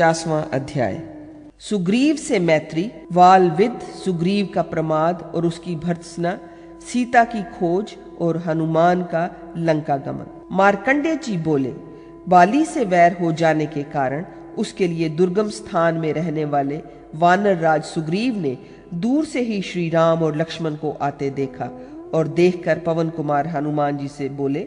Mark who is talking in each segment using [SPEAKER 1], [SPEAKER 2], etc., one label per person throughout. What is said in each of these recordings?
[SPEAKER 1] 50वां अध्याय। सुग्रीव से मैत्री, वालविद सुग्रीव का प्रमाद और उसकी भर्त्सना, सीता की खोज और हनुमान का लंका गमन। मार्कंडेय जी बोले, बाली से वैर हो जाने के कारण उसके लिए दुर्गम स्थान में रहने वाले वानर राज सुग्रीव ने दूर से ही श्री राम और लक्ष्मण को आते देखा और देखकर पवन कुमार हनुमान जी से बोले,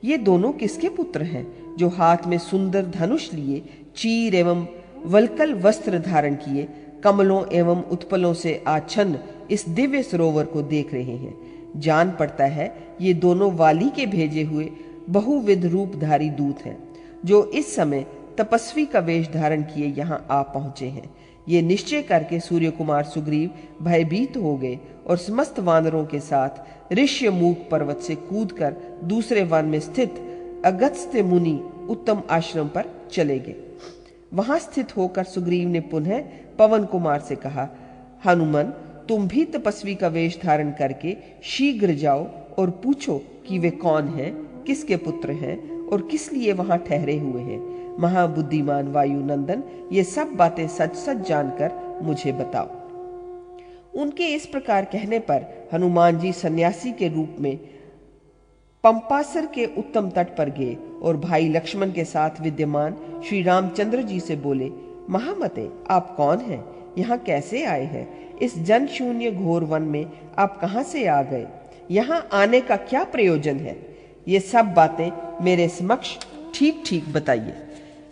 [SPEAKER 1] ये दोनों किसके पुत्र हैं जो हाथ में सुंदर धनुष लिए, चीर एवं वल्कल वस्त्र धारण किए, कमलों एवं उत्पलों से आच्छन्न इस दिव्य सरोवर को देख रहे हैं। जान पड़ता है ये दोनों वाली के भेजे हुए बहुविध रूपधारी दूत हैं, जो इस समय तपस्वी का वेश धारण किए यहाँ आ पहुंचे हैं। ये निश्चय करके सूर्य कुमार सुग्रीव भयभीत हो गए और समस्त वानरों के साथ ऋष्यमूक पर्वत से कूदकर दूसरे वन में स्थित अगस्त्य मुनि उत्तम आश्रम पर चले गए। वहां स्थित होकर सुग्रीव ने पुनः पवन कुमार से कहा, हनुमान, तुम भी तपस्वी का वेश धारण करके शीघ्र जाओ और पूछो कि वे कौन हैं, किसके पुत्र हैं और किस लिए वहां ठहरे हुए हैं। महाबुद्धिमान वायुनंदन, ये सब बातें सच सच जानकर मुझे बताओ। उनके इस प्रकार कहने पर हनुमान जी सन्यासी के रूप में पंपासर के उत्तम तट पर गए और भाई लक्ष्मण के साथ विद्यमान श्री रामचंद्र जी से बोले, महामते, आप कौन हैं? यहाँ कैसे आए हैं? इस जन शून्य घोर वन में आप कहाँ से आ गए? यहाँ आने का क्या प्रयोजन है? ये सब बातें मेरे समक्ष ठीक ठीक बताइए।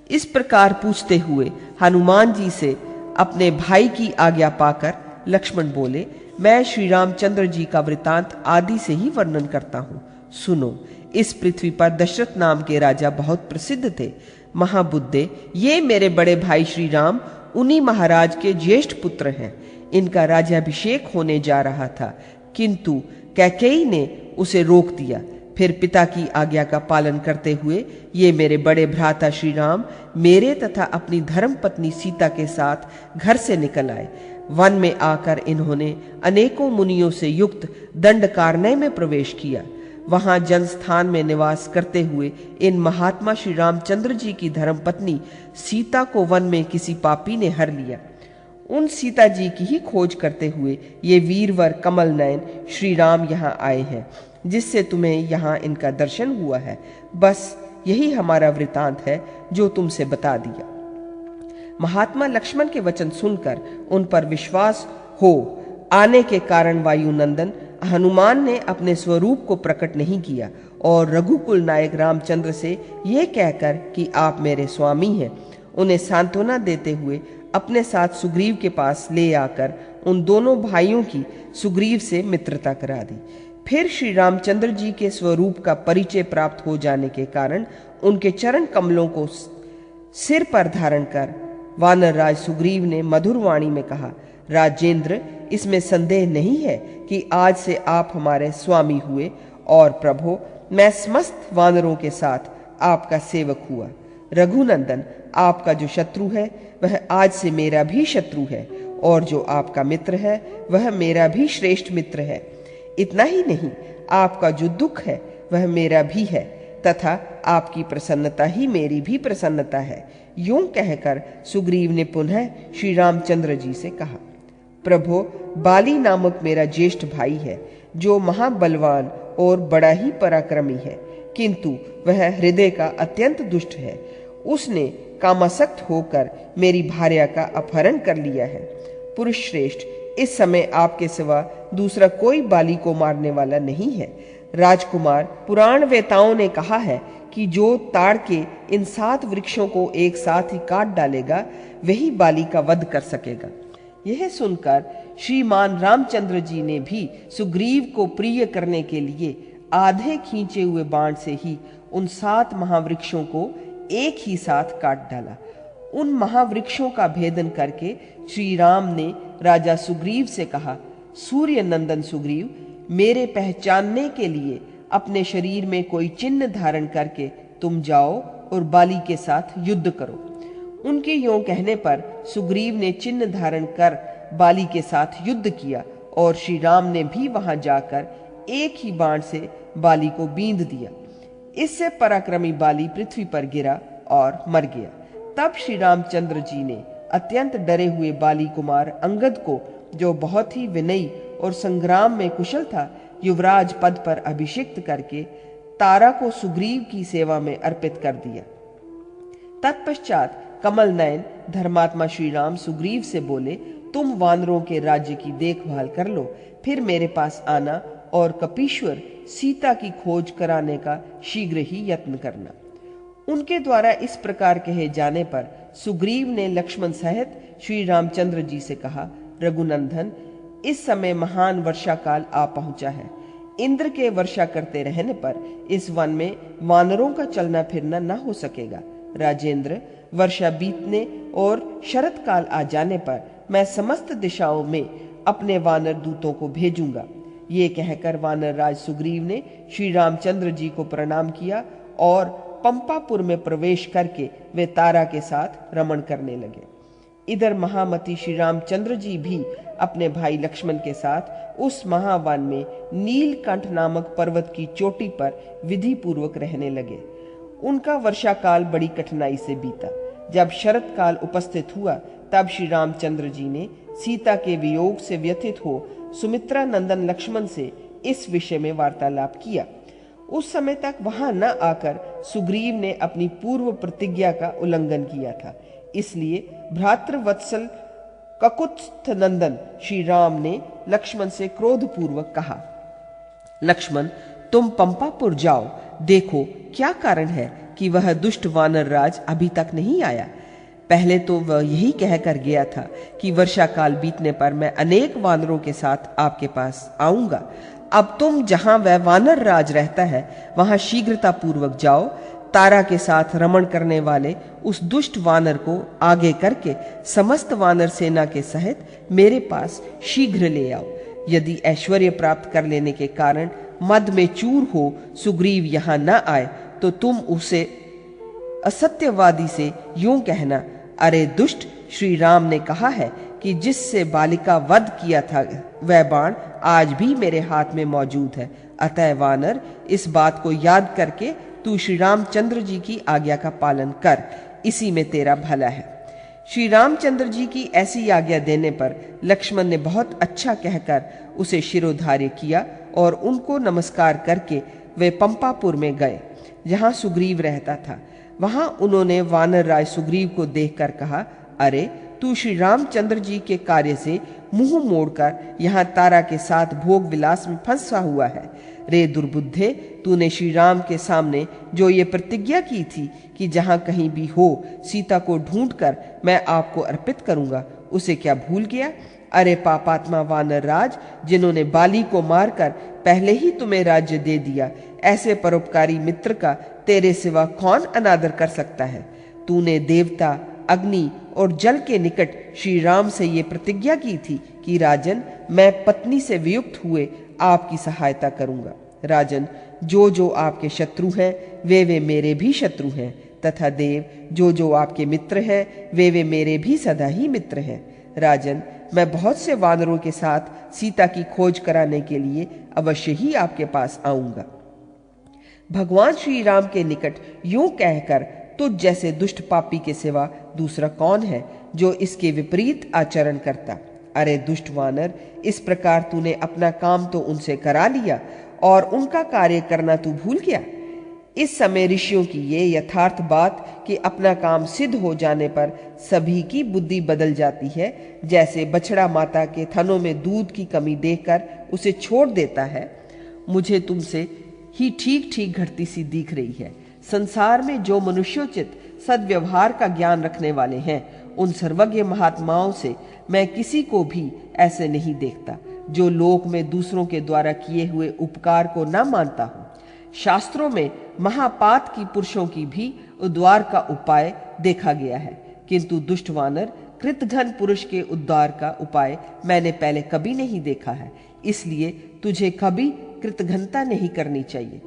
[SPEAKER 1] इस प्रकार पूछते हुए हनुमान जी से अपने भाई की आज्ञा पाकर लक्ष्मण बोले, मैं श्री रामचंद्र जी का वृतांत आदि से ही वर्णन करता हूँ। सुनो, इस पृथ्वी पर दशरथ नाम के राजा बहुत प्रसिद्ध थे। महाबुद्धे, ये मेरे बड़े भाई श्री राम उन्हीं महाराज के ज्येष्ठ पुत्र हैं। इनका राज्याभिषेक होने जा रहा था, किंतु कैकेयी ने उसे रोक दिया। फिर पिता की आज्ञा का पालन करते हुए ये मेरे बड़े भ्राता श्री राम मेरे तथा अपनी धर्म पत्नी सीता के साथ घर से निकल आए। वन में आकर इन्होंने अनेकों मुनियों से युक्त दंडकारण्य में प्रवेश किया। वहां जनस्थान में निवास करते हुए इन महात्मा श्री रामचंद्र जी की धर्म पत्नी सीता को वन में किसी पापी ने हर लिया। उन सीता जी की ही खोज करते हुए ये वीरवर कमल नयन श्री राम यहाँ आए हैं, जिससे तुम्हें यहाँ इनका दर्शन हुआ है। बस यही हमारा वृतांत है जो तुमसे बता दिया। महात्मा लक्ष्मण के वचन सुनकर उन पर विश्वास हो आने के कारण वायुनंदन हनुमान ने अपने स्वरूप को प्रकट नहीं किया और रघुकुल नायक रामचंद्र से यह कहकर कि आप मेरे स्वामी हैं, उन्हें सांत्वना देते हुए अपने साथ सुग्रीव के पास ले आकर उन दोनों भाइयों की सुग्रीव से मित्रता करा दी। फिर श्री रामचंद्र जी के स्वरूप का परिचय प्राप्त हो जाने के कारण उनके चरण कमलों को सिर पर धारण कर वानर राज सुग्रीव ने मधुर वाणी में कहा, राजेंद्र, इसमें संदेह नहीं है कि आज से आप हमारे स्वामी हुए और प्रभो, मैं समस्त वानरों के साथ आपका सेवक हुआ। रघुनंदन, आपका जो शत्रु है वह आज से मेरा भी शत्रु है और जो आपका मित्र है वह मेरा भी श्रेष्ठ मित्र है। इतना ही नहीं, आपका जो दुख है वह मेरा भी है तथा आपकी प्रसन्नता ही मेरी भी प्रसन्नता है। यूं कहकर सुग्रीव ने पुनः श्री रामचंद्र जी से कहा, प्रभो, बाली नामक मेरा ज्येष्ठ भाई है जो महाबलवान और बड़ा ही पराक्रमी है, किंतु वह हृदय का अत्यंत दुष्ट है। उसने कामासक्त होकर मेरी भार्या का अपहरण कर लिया है। पुरुष श्रेष्ठ, इस समय आपके सिवा दूसरा कोई बाली को मारने वाला नहीं है। राजकुमार, पुराण वेताओं ने कहा है कि जो ताड़ के इन 7 वृक्षों को एक साथ ही काट डालेगा वही बाली का वध कर सकेगा। यह सुनकर श्रीमान रामचंद्र जी ने भी सुग्रीव को प्रिय करने के लिए आधे खींचे हुए बाण से ही उन 7 महावृक्षों को एक ही साथ काट डाला। उन महावृक्षों का भेदन करके श्री राम ने राजा सुग्रीव से कहा, सूर्य नंदन सुग्रीव, मेरे पहचानने के लिए अपने शरीर में कोई चिन्ह धारण करके तुम जाओ और बाली के साथ युद्ध करो। उनके यों कहने पर सुग्रीव ने चिन्ह धारण कर बाली के साथ युद्ध किया और श्री राम ने भी वहां जाकर एक ही बाण से बाली को बींध दिया। इससे पराक्रमी बाली पृथ्वी पर गिरा और मर गया। तब श्री रामचंद्र जी ने अत्यंत डरे हुए बाली कुमार अंगद को, जो बहुत ही विनयी और संग्राम में कुशल था, युवराज पद पर अभिषिक्त करके तारा को सुग्रीव की सेवा में अर्पित कर दिया। तत्पश्चात कमल नयन धर्मात्मा श्री राम सुग्रीव से बोले, तुम वानरों के राज्य की देखभाल कर लो, फिर मेरे पास आना और कपीश्वर सीता की खोज कराने का शीघ्र ही यत्न करना। उनके द्वारा इस प्रकार कहे जाने पर सुग्रीव ने लक्ष्मण सहित श्री रामचंद्र जी से कहा, रघुनंदन, इस समय महान वर्षा काल आ पहुंचा है। इंद्र के वर्षा करते रहने पर इस वन में वानरों का चलना फिरना न हो सकेगा। राजेंद्र, वर्षा बीतने और शरत काल आ जाने पर मैं समस्त दिशाओं में अपने वानर दूतों को भेजूंगा। ये कहकर वानर राज सुग्रीव ने श्री रामचंद्र जी को प्रणाम किया और पंपापुर में प्रवेश करके वे तारा के साथ रमण करने लगे। इधर महामती श्री रामचंद्र जी भी अपने भाई लक्ष्मण के साथ उस महावन में नीलकंठ नामक पर्वत की चोटी पर विधि पूर्वक रहने लगे। उनका वर्षा काल बड़ी कठिनाई से बीता। जब शरत काल उपस्थित हुआ तब श्री रामचंद्र जी ने सीता के वियोग से व्यथित हो सुमित्रा नंदन लक्ष्मण से इस विषय में वार्तालाप किया। उस समय तक वहां न आकर सुग्रीव ने अपनी पूर्व प्रतिज्ञा का उल्लंघन किया था। इसलिए भ्रातृवत्सल ककुत्स्थ नंदन श्री राम ने लक्ष्मण से क्रोधपूर्वक कहा, लक्ष्मण, तुम पंपापुर जाओ, देखो क्या कारण है कि वह दुष्ट वानर राज अभी तक नहीं आया। पहले तो वह यही कहकर गया था कि वर्षा काल बीतने पर मैं अनेक वानरों के साथ आपके पास आऊंगा। अब तुम जहां वह वानर राज रहता है वहां शीघ्रता पूर्वक जाओ, तारा के साथ रमण करने वाले उस दुष्ट वानर को आगे करके समस्त वानर सेना के सहित मेरे पास शीघ्र ले आओ। यदि ऐश्वर्य प्राप्त कर लेने के कारण मद में चूर हो सुग्रीव यहाँ न आए तो तुम उसे असत्यवादी से यूं कहना, अरे दुष्ट, श्री राम ने कहा है कि जिससे बालिका वध किया था वह बाण आज भी मेरे हाथ में मौजूद है। अतः वानर, इस बात को याद करके तू श्री रामचंद्र जी की आज्ञा का पालन कर, इसी में तेरा भला है। श्री रामचंद्र जी की ऐसी आज्ञा देने पर लक्ष्मण ने बहुत अच्छा कहकर उसे शिरोधार्य किया और उनको नमस्कार करके वे पंपापुर में गए जहां सुग्रीव रहता था। वहां उन्होंने वानर राज सुग्रीव को देखकर कहा, अरे तू श्री रामचंद्र जी के कार्य से मुंह मोड़कर यहाँ तारा के साथ भोग विलास में फंसा हुआ है। रे दुर्बुद्धे, तूने श्री राम के सामने जो ये प्रतिज्ञा की थी कि जहाँ कहीं भी हो सीता को ढूंढकर मैं आपको अर्पित करूंगा, उसे क्या भूल गया? अरे पापात्मा वानर राज, जिन्होंने बाली को मारकर पहले ही तुम्हें राज्य दे दिया, ऐसे परोपकारी मित्र का तेरे सिवा कौन अनादर कर सकता है? तूने देवता, अग्नि और जल के निकट श्री राम से ये प्रतिज्ञा की थी कि राजन, मैं पत्नी से वियुक्त हुए आपकी सहायता करूंगा। राजन, जो जो आपके शत्रु हैं वे मेरे भी शत्रु हैं, तथा देव, जो जो आपके मित्र हैं वे मेरे भी सदा ही मित्र हैं। राजन, मैं बहुत से वानरों के साथ सीता की खोज कराने के लिए अवश्य ही आपके पास आऊंगा। भगवान श्री राम के निकट यूं कहकर तुझ जैसे दुष्ट पापी के सिवा दूसरा कौन है जो इसके विपरीत आचरण करता? अरे दुष्ट वानर, इस प्रकार तूने अपना काम तो उनसे करा लिया और उनका कार्य करना तू भूल गया। इस समय ऋषियों की ये यथार्थ बात कि अपना काम सिद्ध हो जाने पर सभी की बुद्धि बदल जाती है, जैसे बछड़ा माता के थनों में दूध की कमी देखकर उसे छोड़ देता है, मुझे तुमसे ही ठीक ठीक घटती सी दिख रही है। संसार में जो मनुष्योचित सद्व्यवहार का ज्ञान रखने वाले हैं, उन सर्वज्ञ महात्माओं से मैं किसी को भी ऐसे नहीं देखता जो लोक में दूसरों के द्वारा किए हुए उपकार को न मानता हूँ। शास्त्रों में महापात की पुरुषों की भी उद्धार का उपाय देखा गया है, किंतु दुष्ट वानर कृतघ्न पुरुष के उद्धार का उपाय मैंने पहले कभी नहीं देखा है। इसलिए तुझे कभी कृतघ्नता नहीं करनी चाहिए।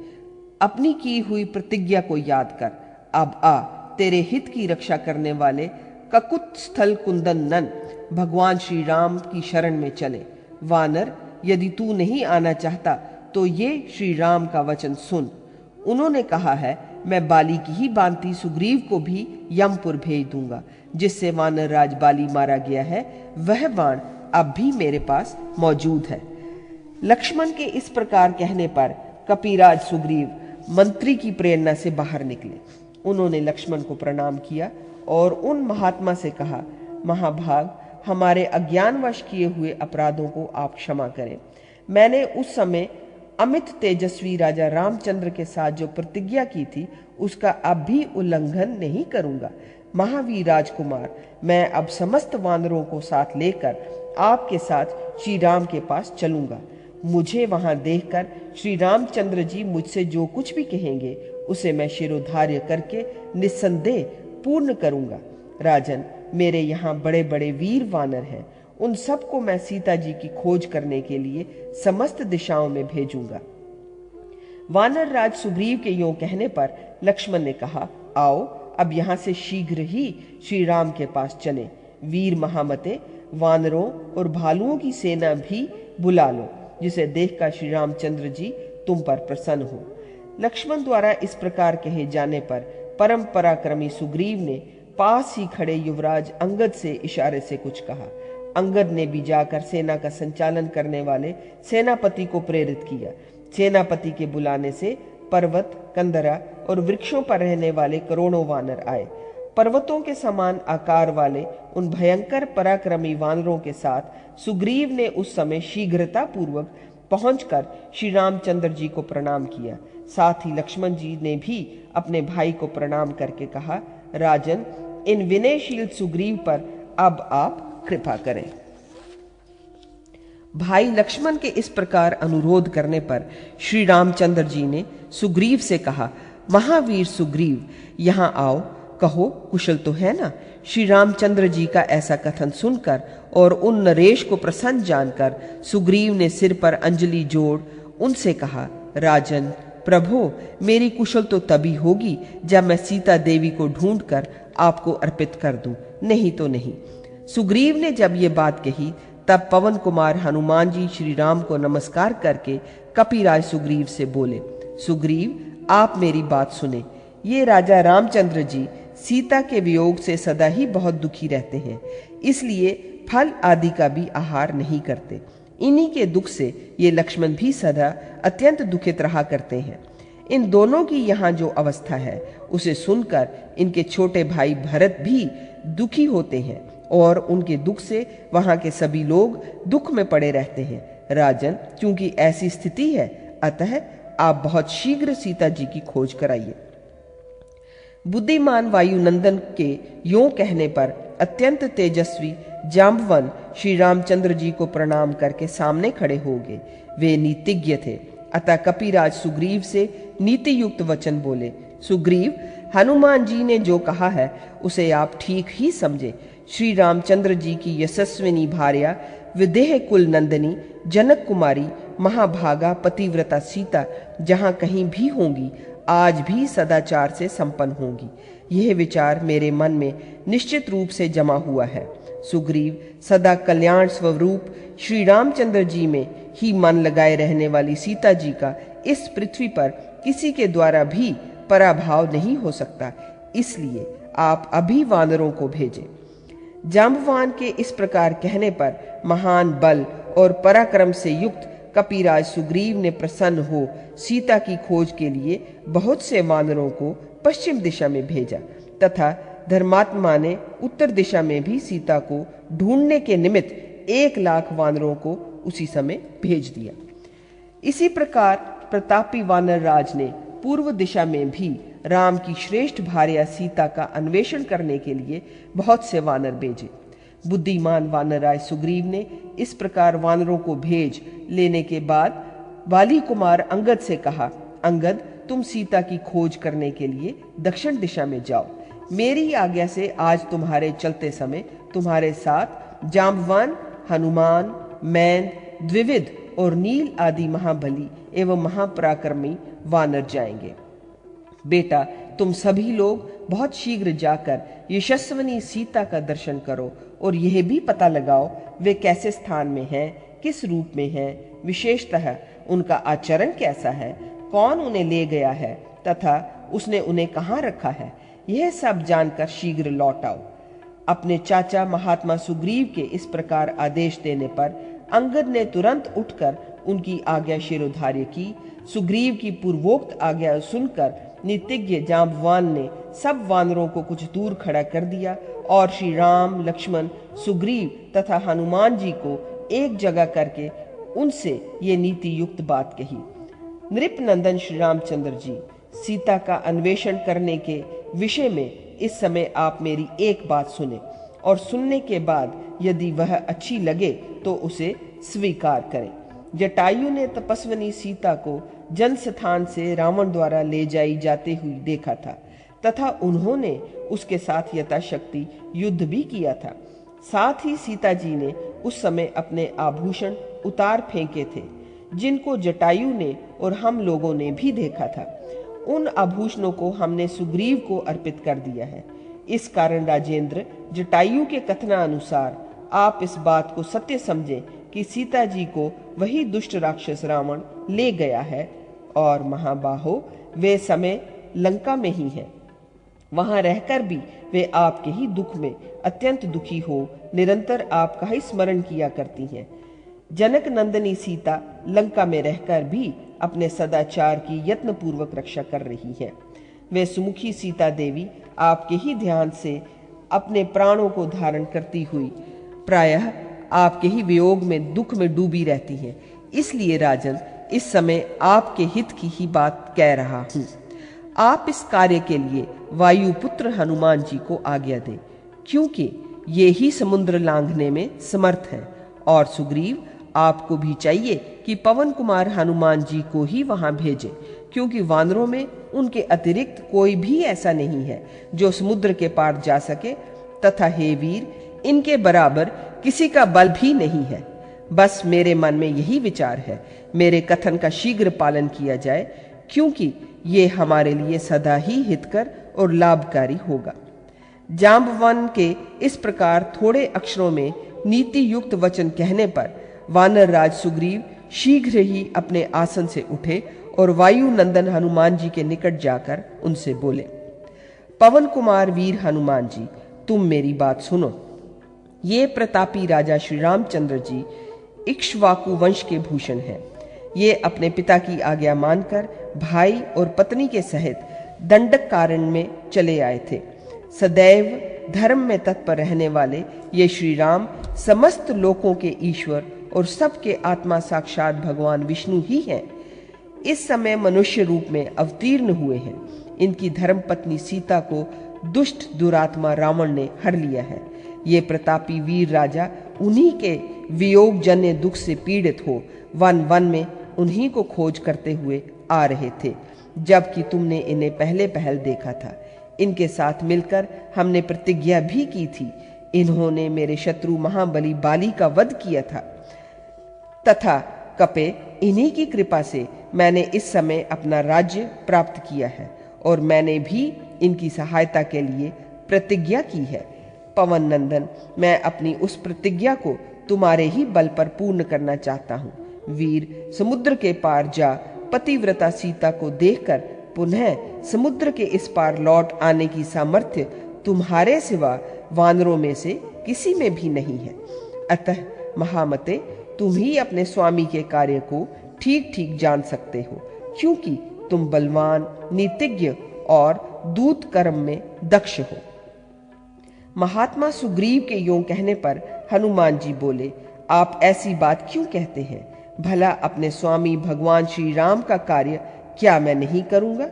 [SPEAKER 1] अपनी की हुई प्रतिज्ञा को याद कर। अब आ, तेरे हित की रक्षा करने वाले ककुत्स्थल कुंदन भगवान श्री राम की शरण में चले। वानर, यदि तू नहीं आना चाहता तो ये श्री राम का वचन सुन। उन्होंने कहा है, मैं बाली की ही भांति सुग्रीव को भी यमपुर भेज दूंगा। जिससे वानर राज बाली मारा गया है वह बाण अब भी मेरे पास मौजूद है। लक्ष्मण के इस प्रकार कहने पर कपिराज सुग्रीव मंत्री की प्रेरणा से बाहर निकले। उन्होंने लक्ष्मण को प्रणाम किया और उन महात्मा से कहा, महाभाग, हमारे अज्ञानवश किए हुए अपराधों को आप क्षमा करें। मैंने उस समय अमित तेजस्वी राजा रामचंद्र के साथ जो प्रतिज्ञा की थी उसका अब भी उल्लंघन नहीं करूंगा। महावीर राजकुमार, मैं अब समस्त वानरों को साथ लेकर आपके साथ श्री राम के पास चलूंगा। मुझे वहां देखकर श्री रामचंद्र जी मुझसे जो कुछ भी कहेंगे उसे मैं शिरोधार्य करके निस्संदेह पूर्ण करूंगा। राजन, मेरे यहाँ बड़े बड़े वीर वानर हैं, उन सबको मैं सीता जी की खोज करने के लिए समस्त दिशाओं में भेजूंगा। वानर राज सुग्रीव के यों कहने पर लक्ष्मण ने कहा, आओ अब यहाँ से शीघ्र ही श्री राम के पास चलें। वीर महामते, वानरों और भालुओं की सेना भी बुला लो, जिसे देखकर श्री रामचंद्र जी तुम पर प्रसन्न हो। लक्ष्मण द्वारा इस प्रकार कहे जाने पर परम पराक्रमी सुग्रीव ने पास ही खड़े युवराज अंगद से इशारे से कुछ कहा। अंगद ने भी जाकर सेना का संचालन करने वाले सेनापति को प्रेरित किया। सेनापति के बुलाने से पर्वत, कंदरा और वृक्षों पर रहने वाले करोड़ों वानर आए। पर्वतों के समान आकार वाले उन भयंकर पराक्रमी वानरों के साथ सुग्रीव ने उस समय शीघ्रता पूर्वक पहुंचकर श्री रामचंद्र जी को प्रणाम किया। साथ ही लक्ष्मण जी ने भी अपने भाई को प्रणाम करके कहा, राजन, इन विनयशील सुग्रीव पर अब आप कृपा करें। भाई लक्ष्मण के इस प्रकार अनुरोध करने पर श्री रामचंद्र जी ने सुग्रीव से कहा, महावीर सुग्रीव, यहाँ आओ, कहो कुशल तो है ना। श्री रामचंद्र जी का ऐसा कथन सुनकर और उन नरेश को प्रसन्न जानकर सुग्रीव ने सिर पर अंजलि जोड़ उनसे कहा, राजन प्रभो, मेरी कुशल तो तभी होगी जब मैं सीता देवी को ढूंढकर आपको अर्पित कर दूं, नहीं तो नहीं। सुग्रीव ने जब ये बात कही तब पवन कुमार हनुमान जी श्री राम को नमस्कार करके कपिराज सुग्रीव से बोले, सुग्रीव, आप मेरी बात सुने। ये राजा रामचंद्र जी सीता के वियोग से सदा ही बहुत दुखी रहते हैं, इसलिए फल आदि का भी आहार नहीं करते। इन्हीं के दुख से ये लक्ष्मण भी सदा अत्यंत दुखित रहा करते हैं। इन दोनों की यहाँ जो अवस्था है उसे सुनकर इनके छोटे भाई भरत भी दुखी होते हैं और उनके दुख से वहां के सभी लोग दुख में पड़े रहते हैं। राजन, क्योंकि ऐसी स्थिति है, अतः आप बहुत शीघ्र सीता जी की खोज कराइए। बुद्धिमान वायुनंदन के यों कहने पर अत्यंत तेजस्वी जाम्बवन श्री रामचंद्र जी को प्रणाम करके सामने खड़े हो गए। वे नीतिज्ञ थे, अतः कपिराज सुग्रीव से नीति युक्त वचन बोले, सुग्रीव, हनुमान जी ने जो कहा है उसे आप ठीक ही समझे। श्री रामचंद्र जी की यशस्विनी भार्या विदेह कुल नंदिनी जनक कुमारी महाभागा पतिव्रता सीता जहाँ कहीं भी होंगी आज भी सदाचार से संपन्न होंगी। यह विचार मेरे मन में निश्चित रूप से जमा हुआ है। सुग्रीव, सदा कल्याण स्वरूप श्री रामचंद्र जी में ही मन लगाए रहने वाली सीता जी का इस पृथ्वी पर किसी के द्वारा भी पराभाव नहीं हो सकता, इसलिए आप अभी वानरों को भेजें। जाम्बवान के इस प्रकार कहने पर महान बल और पराक्रम से युक्त कपिराज सुग्रीव ने प्रसन्न हो सीता की खोज के लिए बहुत से वानरों को पश्चिम दिशा में भेजा तथा धर्मात्मा ने उत्तर दिशा में भी सीता को ढूंढने के निमित्त 1,00,000 वानरों को उसी समय भेज दिया। इसी प्रकार प्रतापी वानर राज ने पूर्व दिशा में भी राम की श्रेष्ठ भार्या सीता का अन्वेषण करने के लिए बहुत से वानर भेजे। बुद्धिमान वानरराज सुग्रीव ने इस प्रकार वानरों को भेज लेने के बाद वाली कुमार अंगद से कहा, अंगद, तुम सीता की खोज करने के लिए दक्षिण दिशा में जाओ। मेरी आज्ञा से आज तुम्हारे चलते समय तुम्हारे साथ जाम्बवान, हनुमान, मैन, द्विविद और नील आदि महाबली एवं महापराक्रमी वानर जाएंगे। बेटा, तुम सभी लोग बहुत शीघ्र जाकर यशस्विनी सीता का दर्शन करो और यह भी पता लगाओ वे कैसे स्थान में हैं, किस रूप में हैं, विशेषतः उनका आचरण कैसा है, कौन उन्हें ले गया है तथा उसने उन्हें कहाँ रखा है, यह सब जानकर शीघ्र लौट आओ। अपने चाचा महात्मा सुग्रीव के इस प्रकार आदेश देने पर अंगद ने तुरंत उठकर उनकी आज्ञा शिरोधार्य की। सुग्रीव की पूर्वोक्त आज्ञा सुनकर नीतिज्ञ जांबवान ने सब वानरों को कुछ दूर खड़ा कर दिया और श्री राम, लक्ष्मण, सुग्रीव तथा हनुमान जी को एक जगह करके उनसे ये नीति युक्त बात कही। नृप नंदन श्री रामचंद्र जी, सीता का अन्वेषण करने के विषय में इस समय आप मेरी एक बात सुने और सुनने के बाद यदि वह अच्छी लगे तो उसे स्वीकार करें। जटायु ने तपस्विनी सीता को जनस्थान से रावण द्वारा ले जाई जाते हुए देखा था तथा उन्होंने उसके साथ यथाशक्ति युद्ध भी किया था। साथ ही सीता जी ने उस समय अपने आभूषण उतार फेंके थे, जिनको जटायु ने और हम लोगों ने भी देखा था। उन आभूषणों को हमने सुग्रीव को अर्पित कर दिया है। इस कारण राजेंद्र, जटायु के कथनानुसार आप इस बात को सत्य समझें कि सीता जी को वही दुष्ट राक्षस रावण ले गया है और महाबाहो, वे समय लंका में ही है। वहां रहकर भी वे आपके ही दुख में अत्यंत दुखी हो निरंतर आपका ही स्मरण किया करती हैं। जनक नंदनी सीता लंका में रहकर भी अपने सदाचार की यत्न पूर्वक रक्षा कर रही है। वे सुमुखी सीता देवी आपके ही ध्यान से अपने प्राणों को धारण करती हुई प्रायः आपके ही वियोग में दुख में डूबी रहती हैं। इसलिए राजन, इस समय आपके हित की ही बात कह रहा हूं। आप इस कार्य के लिए वायुपुत्र हनुमान जी को आज्ञा दें, क्योंकि ये ही समुद्र लांघने में समर्थ हैं। और सुग्रीव, आपको भी चाहिए कि पवन कुमार हनुमान जी को ही वहां भेजें, क्योंकि वानरों में उनके अतिरिक्त कोई भी ऐसा नहीं है जो समुद्र के पार जा सके, तथा हे वीर, इनके बराबर किसी का बल भी नहीं है। बस मेरे मन में यही विचार है, मेरे कथन का शीघ्र पालन किया जाए, क्योंकि ये हमारे लिए सदा ही हितकर और लाभकारी होगा। जांबवान के इस प्रकार थोड़े अक्षरों में नीति युक्त वचन कहने पर वानर राज सुग्रीव शीघ्र ही अपने आसन से उठे और वायु नंदन हनुमान जी के निकट जाकर उनसे बोले, पवन कुमार वीर हनुमान जी, तुम मेरी बात सुनो। ये प्रतापी राजा श्री रामचंद्र जी इक्ष्वाकु वंश के भूषण हैं। ये अपने पिता की आज्ञा मानकर भाई और पत्नी के सहित दंडक कारण्य में चले आए थे। सदैव धर्म में तत्पर रहने वाले ये श्री राम समस्त लोकों के ईश्वर और सबके आत्मा साक्षात भगवान विष्णु ही हैं। इस समय मनुष्य रूप में अवतीर्ण हुए हैं। इनकी धर्म पत्नी सीता को दुष्ट दुरात्मा रावण ने हर लिया है। ये प्रतापी वीर राजा उन्हीं के वियोग जन्य दुख से पीड़ित हो वन वन में उन्हीं को खोज करते हुए आ रहे थे, जबकि तुमने इन्हें पहले पहल देखा था। इनके साथ मिलकर हमने प्रतिज्ञा भी की थी। इन्होंने मेरे शत्रु महाबली बाली का वध किया था, तथा कपे इन्हीं की कृपा से मैंने इस समय अपना राज्य प्राप्त किया है, और मैंने भी इनकी सहायता के लिए प्रतिज्ञा की है। पवन नंदन, मैं अपनी उस प्रतिज्ञा को तुम्हारे ही बल पर पूर्ण करना चाहता हूँ। वीर, समुद्र के पार जा पतिव्रता सीता को देखकर पुनः समुद्र के इस पार लौट आने की सामर्थ्य तुम्हारे सिवा वानरों में से किसी में भी नहीं है। अतः महामते, तुम ही अपने स्वामी के कार्य को ठीक ठीक जान सकते हो, क्योंकि तुम बलवान, नीतिज्ञ और दूत कर्म में दक्ष हो। महात्मा सुग्रीव के यों कहने पर हनुमान जी बोले, आप ऐसी बात क्यों कहते हैं? भला अपने स्वामी भगवान श्री राम का कार्य क्या मैं नहीं करूंगा?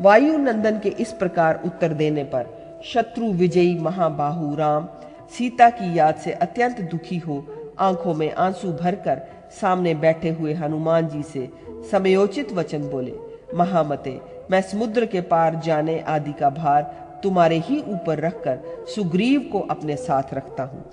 [SPEAKER 1] वायु नंदन के इस प्रकार उत्तर देने पर शत्रु विजयी महाबाहु राम सीता की याद से अत्यंत दुखी हो आंखों में आंसू भरकर सामने बैठे हुए हनुमान जी से समयोचित वचन बोले, महामते, मैं समुद्र के पार जाने आदि का भार तुम्हारे ही ऊपर रखकर सुग्रीव को अपने साथ रखता हूँ।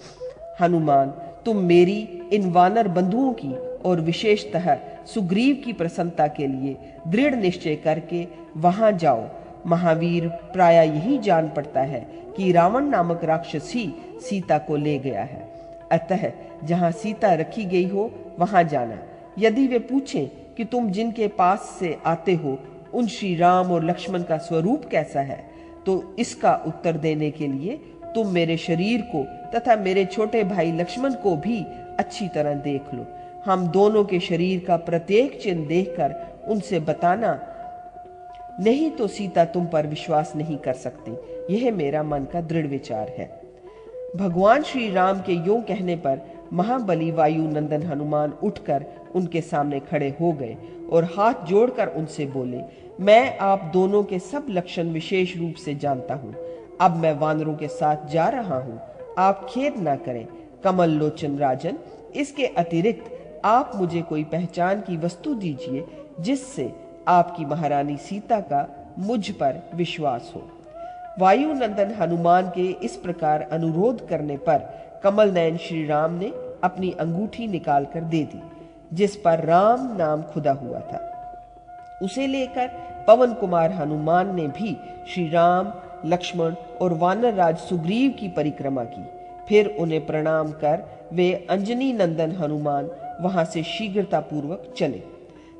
[SPEAKER 1] हनुमान, तुम मेरी इन वानर बंधुओं की और विशेषतः सुग्रीव की प्रसन्नता के लिए दृढ़ निश्चय करके वहां जाओ। महावीर, प्राय यही जान पड़ता है कि रावण नामक राक्षस ही सीता को ले गया है। अतः जहां सीता रखी गई हो वहां जाना। यदि वे पूछें कि तुम जिनके पास से आते हो उन श्री राम और लक्ष्मण का स्वरूप कैसा है, तो इसका उत्तर देने के लिए तुम मेरे शरीर को तथा मेरे छोटे भाई लक्ष्मण को भी अच्छी तरह देख लो। हम दोनों के शरीर का प्रत्येक चिन्ह देखकर उनसे बताना, नहीं तो सीता तुम पर विश्वास नहीं कर सकती। यह मेरा मन का दृढ़ विचार है। भगवान श्री राम के यूं कहने पर महाबली वायु नंदन हनुमान उठकर उनके सामने खड़े हो गए और हाथ जोड़कर उनसे बोले, मैं आप दोनों के सब लक्षण विशेष रूप से जानता हूँ। अब मैं वानरों के साथ जा रहा हूँ, आप खेद ना करें। कमल लोचन राजन, इसके अतिरिक्त आप मुझे कोई पहचान की वस्तु दीजिए जिससे आपकी महारानी सीता का मुझ पर विश्वास हो। वायु नंदन हनुमान के इस प्रकार अनुरोध करने पर कमल नयन श्री राम ने अपनी अंगूठी निकालकर दे दी, जिस पर राम नाम खुदा हुआ था। उसे लेकर पवन कुमार हनुमान ने भी श्री राम, लक्ष्मण और वानर राज सुग्रीव की परिक्रमा की। फिर उन्हें प्रणाम कर वे अंजनी नंदन हनुमान वहां से शीघ्रता पूर्वक चले।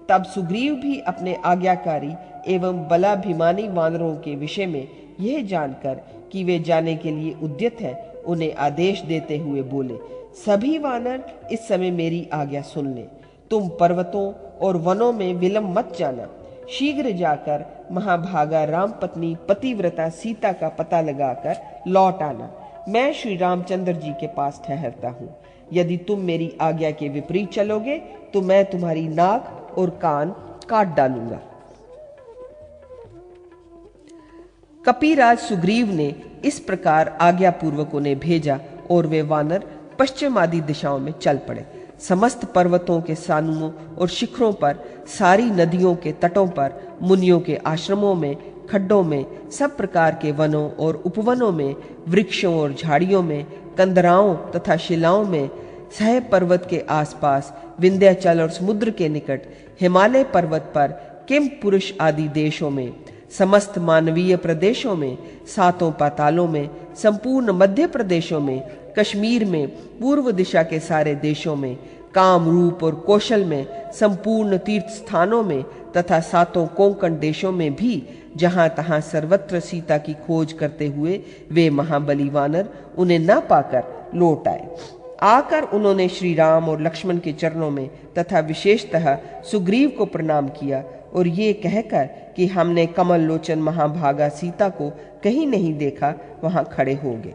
[SPEAKER 1] तब सुग्रीव भी अपने आज्ञाकारी एवं बलाभिमानी वानरों के विषय में यह जानकर कि वे जाने के लिए उद्यत हैं, उन्हें आदेश देते हुए बोले, सभी वानर इस समय मेरी आज्ञा सुन लें। तुम पर्वतों और वनों में विलंब मत जाना। शीघ्र जाकर महाभागा राम पत्नी पतिव्रता सीता का पता लगाकर लौट आना। मैं श्री रामचंद्र जी के पास ठहरता हूँ। यदि तुम मेरी आज्ञा के विपरीत चलोगे तो मैं तुम्हारी नाक और कान काट डालूंगा। कपिराज सुग्रीव ने इस प्रकार आज्ञा पूर्वक उन्हें भेजा और वे वानर पश्चिम आदि दिशाओं में चल पड़े। समस्त पर्वतों के सानुओं और शिखरों पर, सारी नदियों के तटों पर, मुनियों के आश्रमों में, खड्डों में, सब प्रकार के वनों और उपवनों में, वृक्षों और झाड़ियों में, कंदराओं तथा शिलाओं में, सह पर्वत के आसपास, विंध्याचल और समुद्र के निकट, हिमालय पर्वत पर, किम पुरुष आदि देशों में, समस्त मानवीय प्रदेशों में, सातों पातालों में, संपूर्ण मध्य प्रदेशों में, कश्मीर में, पूर्व दिशा के सारे देशों में, काम रूप और कौशल में, संपूर्ण तीर्थ स्थानों में तथा सातों कोंकण देशों में भी, जहां तहां सर्वत्र सीता की खोज करते हुए वे महाबली वानर उन्हें न पाकर लौट आए। आकर उन्होंने श्री राम और लक्ष्मण के चरणों में तथा विशेषतः सुग्रीव को प्रणाम किया और ये कहकर कि हमने कमल लोचन महाभागा सीता को कहीं नहीं देखा, वहां खड़े हो गए।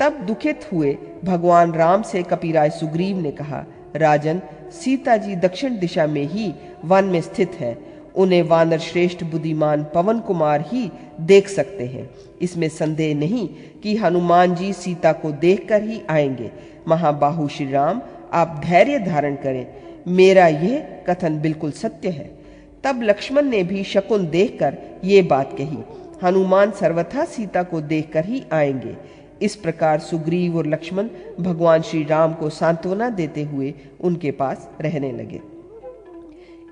[SPEAKER 1] तब दुखित हुए भगवान राम से कपिराज सुग्रीव ने कहा, राजन, सीता जी दक्षिण दिशा में ही वन में स्थित है। उन्हें वानर श्रेष्ठ बुद्धिमान पवन कुमार ही देख सकते हैं। इसमें संदेह नहीं कि हनुमान जी सीता को देखकर ही आएंगे। महाबाहु श्री राम, आप धैर्य धारण करें, मेरा यह कथन बिल्कुल सत्य है। तब लक्ष्मण ने भी शकुन देखकर ये बात कही, हनुमान सर्वथा सीता को देखकर ही आएंगे। इस प्रकार सुग्रीव और लक्ष्मण भगवान श्री राम को सांत्वना देते हुए उनके पास रहने लगे।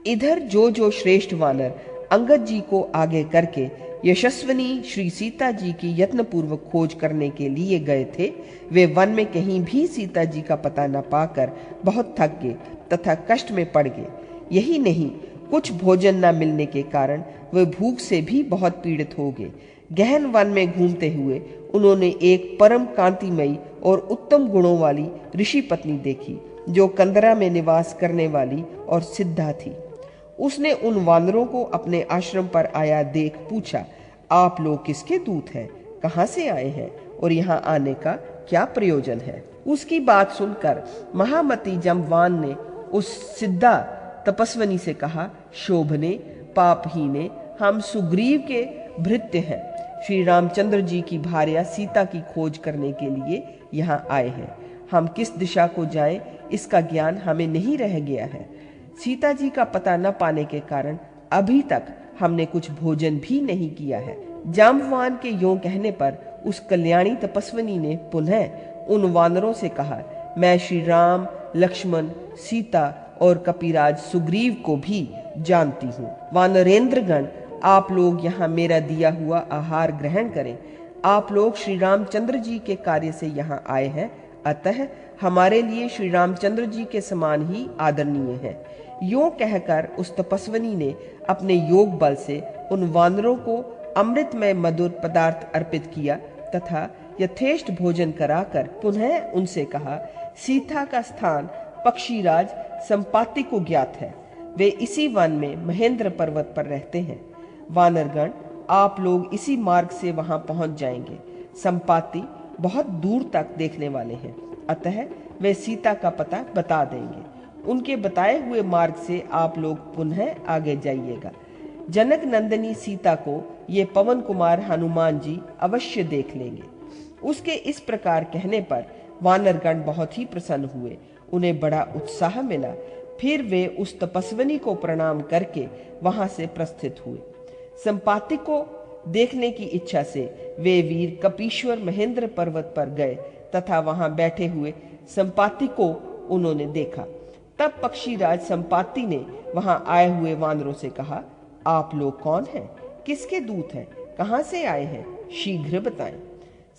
[SPEAKER 1] इधर जो जो श्रेष्ठ वानर अंगद जी को आगे करके यशस्विनी श्री सीता जी की यत्नपूर्वक खोज करने के लिए गए थे, वे वन में कहीं भी सीता जी का पता न पाकर बहुत थक गए तथा कष्ट में पड़ गए। यही नहीं, कुछ भोजन न मिलने के कारण वे भूख से भी बहुत पीड़ित हो गए। गहन वन में घूमते हुए उन्होंने एक परम कांतिमयी और उत्तम गुणों वाली ऋषि पत्नी देखी, जो कंदरा में निवास करने वाली और सिद्धा थी। उसने उन वानरों को अपने आश्रम पर आया देख पूछा, आप लोग किसके दूत हैं, कहाँ से आए हैं और यहाँ आने का क्या प्रयोजन है? उसकी बात सुनकर महामती जम्वान ने उस सिद्धा तपस्विनी से कहा, शोभने, पापहीने, हम सुग्रीव के भृत्य हैं। श्री रामचंद्र जी की भार्या सीता की खोज करने के लिए यहाँ आए हैं। हम किस दिशा को जाएं, इसका ज्ञान हमें नहीं रह गया है। सीता जी का पता न पाने के कारण अभी तक हमने कुछ भोजन भी नहीं किया है। जाम्बवान के यों कहने पर उस कल्याणी तपस्विनी ने पुनः उन वानरों से कहा, मैं श्री राम, लक्ष्मण, सीता और कपिराज सुग्रीव को भी जानती हूँ। वानरेंद्रगण, आप लोग यहाँ मेरा दिया हुआ आहार ग्रहण करें। आप लोग श्री रामचंद्र जी के कार्य से यहाँ आए हैं, अतः हमारे लिए श्री रामचंद्र जी के समान ही आदरणीय है। यूं कहकर उस तपस्विनी ने अपने योग बल से उन वानरों को अमृतमय मधुर पदार्थ अर्पित किया तथा यथेष्ट भोजन कराकर पुनः उनसे कहा, सीता का स्थान पक्षीराज संपाति को ज्ञात है। वे इसी वन में महेंद्र पर्वत पर रहते हैं। वानरगण, आप लोग इसी मार्ग से वहां पहुंच जाएंगे। संपाति बहुत दूर तक देखने वाले हैं, अतः वे सीता का पता बता देंगे। उनके बताए हुए मार्ग से आप लोग पुनः आगे जाइएगा। जनक नंदिनी सीता को ये पवन कुमार हनुमान जी अवश्य देख लेंगे। उसके इस प्रकार कहने पर वानरगण बहुत ही प्रसन्न हुए। उन्हें बड़ा उत्साह मिला। फिर वे उस तपस्विनी को प्रणाम करके वहां से प्रस्थित हुए। संपाति को देखने की इच्छा से वे वीर कपीश्वर महेंद्र पर्वत पर गए तथा वहां बैठे हुए संपाति को उन्होंने देखा। तब पक्षीराज संपाति ने वहां आए हुए वानरों से कहा, आप लोग कौन हैं? किसके दूत हैं? कहां से आए हैं? शीघ्र बताएं।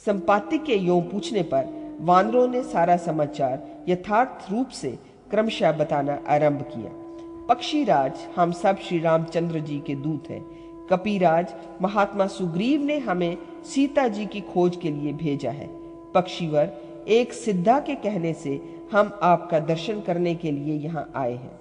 [SPEAKER 1] संपाति के यों पूछने पर वानरों ने सारा समाचार यथार्थ रूप से क्रमशः बताना आरंभ किया। पक्षीराज, हम सब श्री रामचंद्र जी के दूत हैं। कपिराज, महात्मा सुग्रीव ने हमें सीता जी की खोज के लिए भेजा है। पक्षीवर, एक सिद्धा के कहने से हम आपका दर्शन करने के लिए यहाँ आए हैं।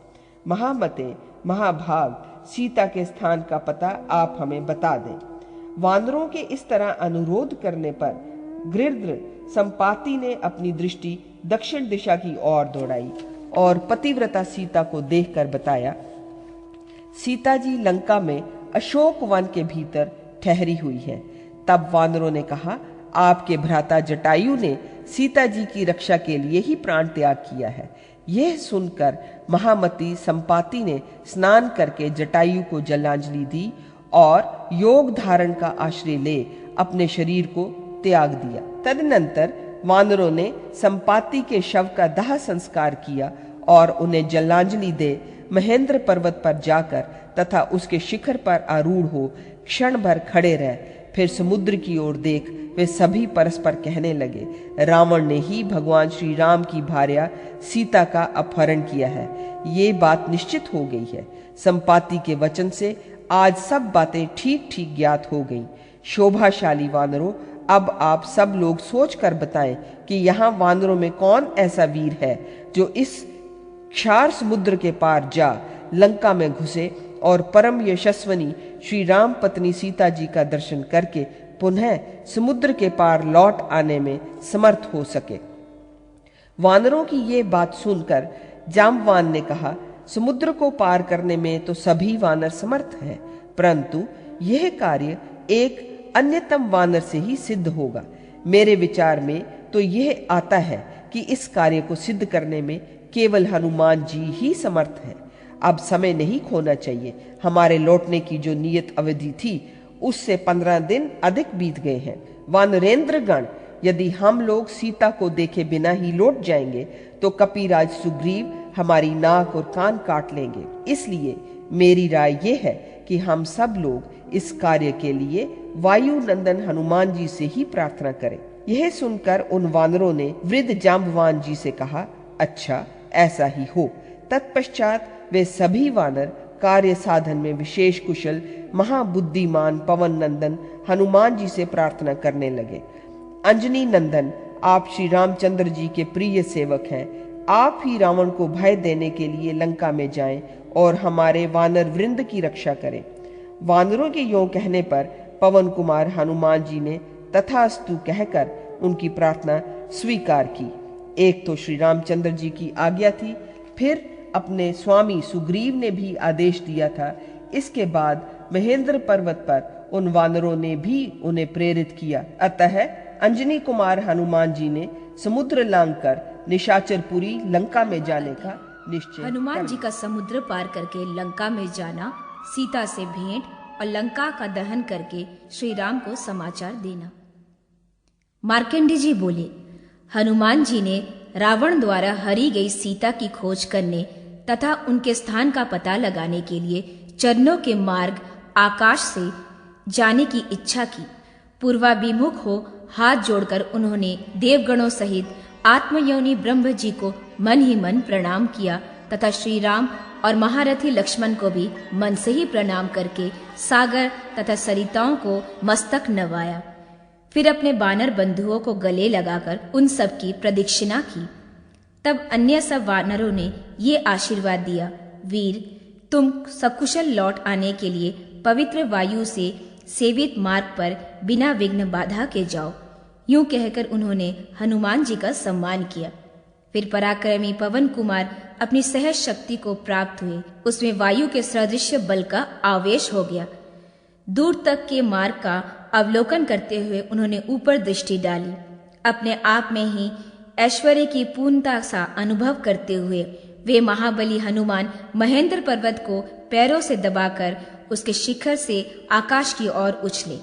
[SPEAKER 1] महामते, महाभाग, सीता के स्थान का पता आप हमें बता दें। वानरों के इस तरह अनुरोध करने पर गृध्र संपाति ने अपनी दृष्टि दक्षिण दिशा की ओर दौड़ाई और पतिव्रता सीता को देखकर बताया, सीता जी लंका में अशोक वन के भीतर ठहरी हुई है। तब वानरों ने कहा, आपके भ्राता जटायु ने सीता जी की रक्षा के लिए ही प्राण त्याग किया है। यह सुनकर महामती संपाति ने स्नान करके जटायु को जलांजलि दी और योग धारण का आश्रय ले अपने शरीर को त्याग दिया। तदनंतर वानरों ने संपाति के शव का दाह संस्कार किया और उन्हें जलांजलि दे महेंद्र पर्वत पर जाकर तथा उसके शिखर पर आरूढ़ हो क्षण भर खड़े रह फिर समुद्र की ओर देख वे सभी परस्पर कहने लगे, रावण ने ही भगवान श्री राम की भार्या सीता का अपहरण किया है। ये बात निश्चित हो गई है। संपाति के वचन से आज सब बातें ठीक ठीक ज्ञात हो गईं। शोभाशाली वानरों, अब आप सब लोग सोच कर बताएं कि यहाँ वानरों में कौन ऐसा वीर है जो इस क्षार समुद्र के पार जा लंका में घुसे और परम यशस्वनी श्री राम पत्नी सीता जी का दर्शन करके पुनः समुद्र के पार लौट आने में समर्थ हो सके। वानरों की ये बात सुनकर जाम्बवान ने कहा, समुद्र को पार करने में तो सभी वानर समर्थ हैं, परंतु यह कार्य एक अन्यतम वानर से ही सिद्ध होगा। मेरे विचार में तो यह आता है कि इस कार्य को सिद्ध करने में केवल हनुमान जी ही समर्थ हैं। अब समय नहीं खोना चाहिए। हमारे लौटने की जो नियत अवधि थी उससे 15 दिन अधिक बीत गए हैं। वानरेंद्र गण, यदि हम लोग सीता को देखे बिना ही लौट जाएंगे तो कपिराज सुग्रीव हमारी नाक और कान काट लेंगे। इसलिए मेरी राय यह है कि हम सब लोग इस कार्य के लिए वायु नंदन हनुमान जी से ही प्रार्थना करें। यह सुनकर उन वानरों ने वृद्ध जाम्बवान जी से कहा, अच्छा ऐसा ही हो। तत्पश्चात वे सभी वानर कार्य साधन में विशेष कुशल महाबुद्धिमान पवन नंदन हनुमान जी से प्रार्थना करने लगे। अंजनी नंदन, आप श्री रामचंद्र जी के प्रिय सेवक हैं। आप ही रावण को भय देने के लिए लंका में जाएं और हमारे वानर वृंद की रक्षा करें। वानरों के यों कहने पर पवन कुमार हनुमान जी ने तथास्तु कहकर उनकी प्रार्थना स्वीकार की। एक तो श्री रामचंद्र जी की आज्ञा थी, फिर अपने स्वामी सुग्रीव ने भी आदेश दिया था। इसके बाद महेंद्र पर्वत पर उन वानरों ने भी उन्हें प्रेरित किया। अतः अंजनी कुमार हनुमान जी ने समुद्र लांघकर निशाचरपुरी लंका में जाने का निश्चय।
[SPEAKER 2] हनुमान जी का समुद्र पार करके लंका में जाना, सीता से भेंट और लंका का दहन करके श्री राम को समाचार देना। मार्कंडेय जी बोले, हनुमान जी ने रावण द्वारा हरी गई सीता की खोज करने तथा उनके स्थान का पता लगाने के लिए चरणों के मार्ग आकाश से जाने की इच्छा की। पूर्वाभिमुख हो हाथ जोड़कर उन्होंने देवगणों सहित आत्मयोनि ब्रह्म जी को मन ही मन प्रणाम किया तथा श्री राम और महारथी लक्ष्मण को भी मन से ही प्रणाम करके सागर तथा सरिताओं को मस्तक नवाया। फिर अपने बानर बंधुओं को गले लगाकर उन सब की प्रदक्षिणा की। तब अन्य सब वानरों ने ये आशीर्वाद दिया, वीर, तुम सकुशल लौट आने के लिए पवित्र वायु से सेवित मार्ग पर बिना विघ्न बाधा के जाओ। यूं कहकर उन्होंने हनुमान जी का सम्मान किया। फिर पराक्रमी पवन कुमार अपनी सहज शक्ति को प्राप्त हुए। उसमें वायु के सदृश बल का आवेश हो गया। दूर तक के मार्ग का अवलोकन करते हुए उन्होंने ऊपर दृष्टि डाली। अपने आप में ही ऐश्वर्य की पूर्णता सा अनुभव करते हुए वे महाबली हनुमान महेंद्र पर्वत को पैरों से दबाकर उसके शिखर से आकाश की ओर उछले।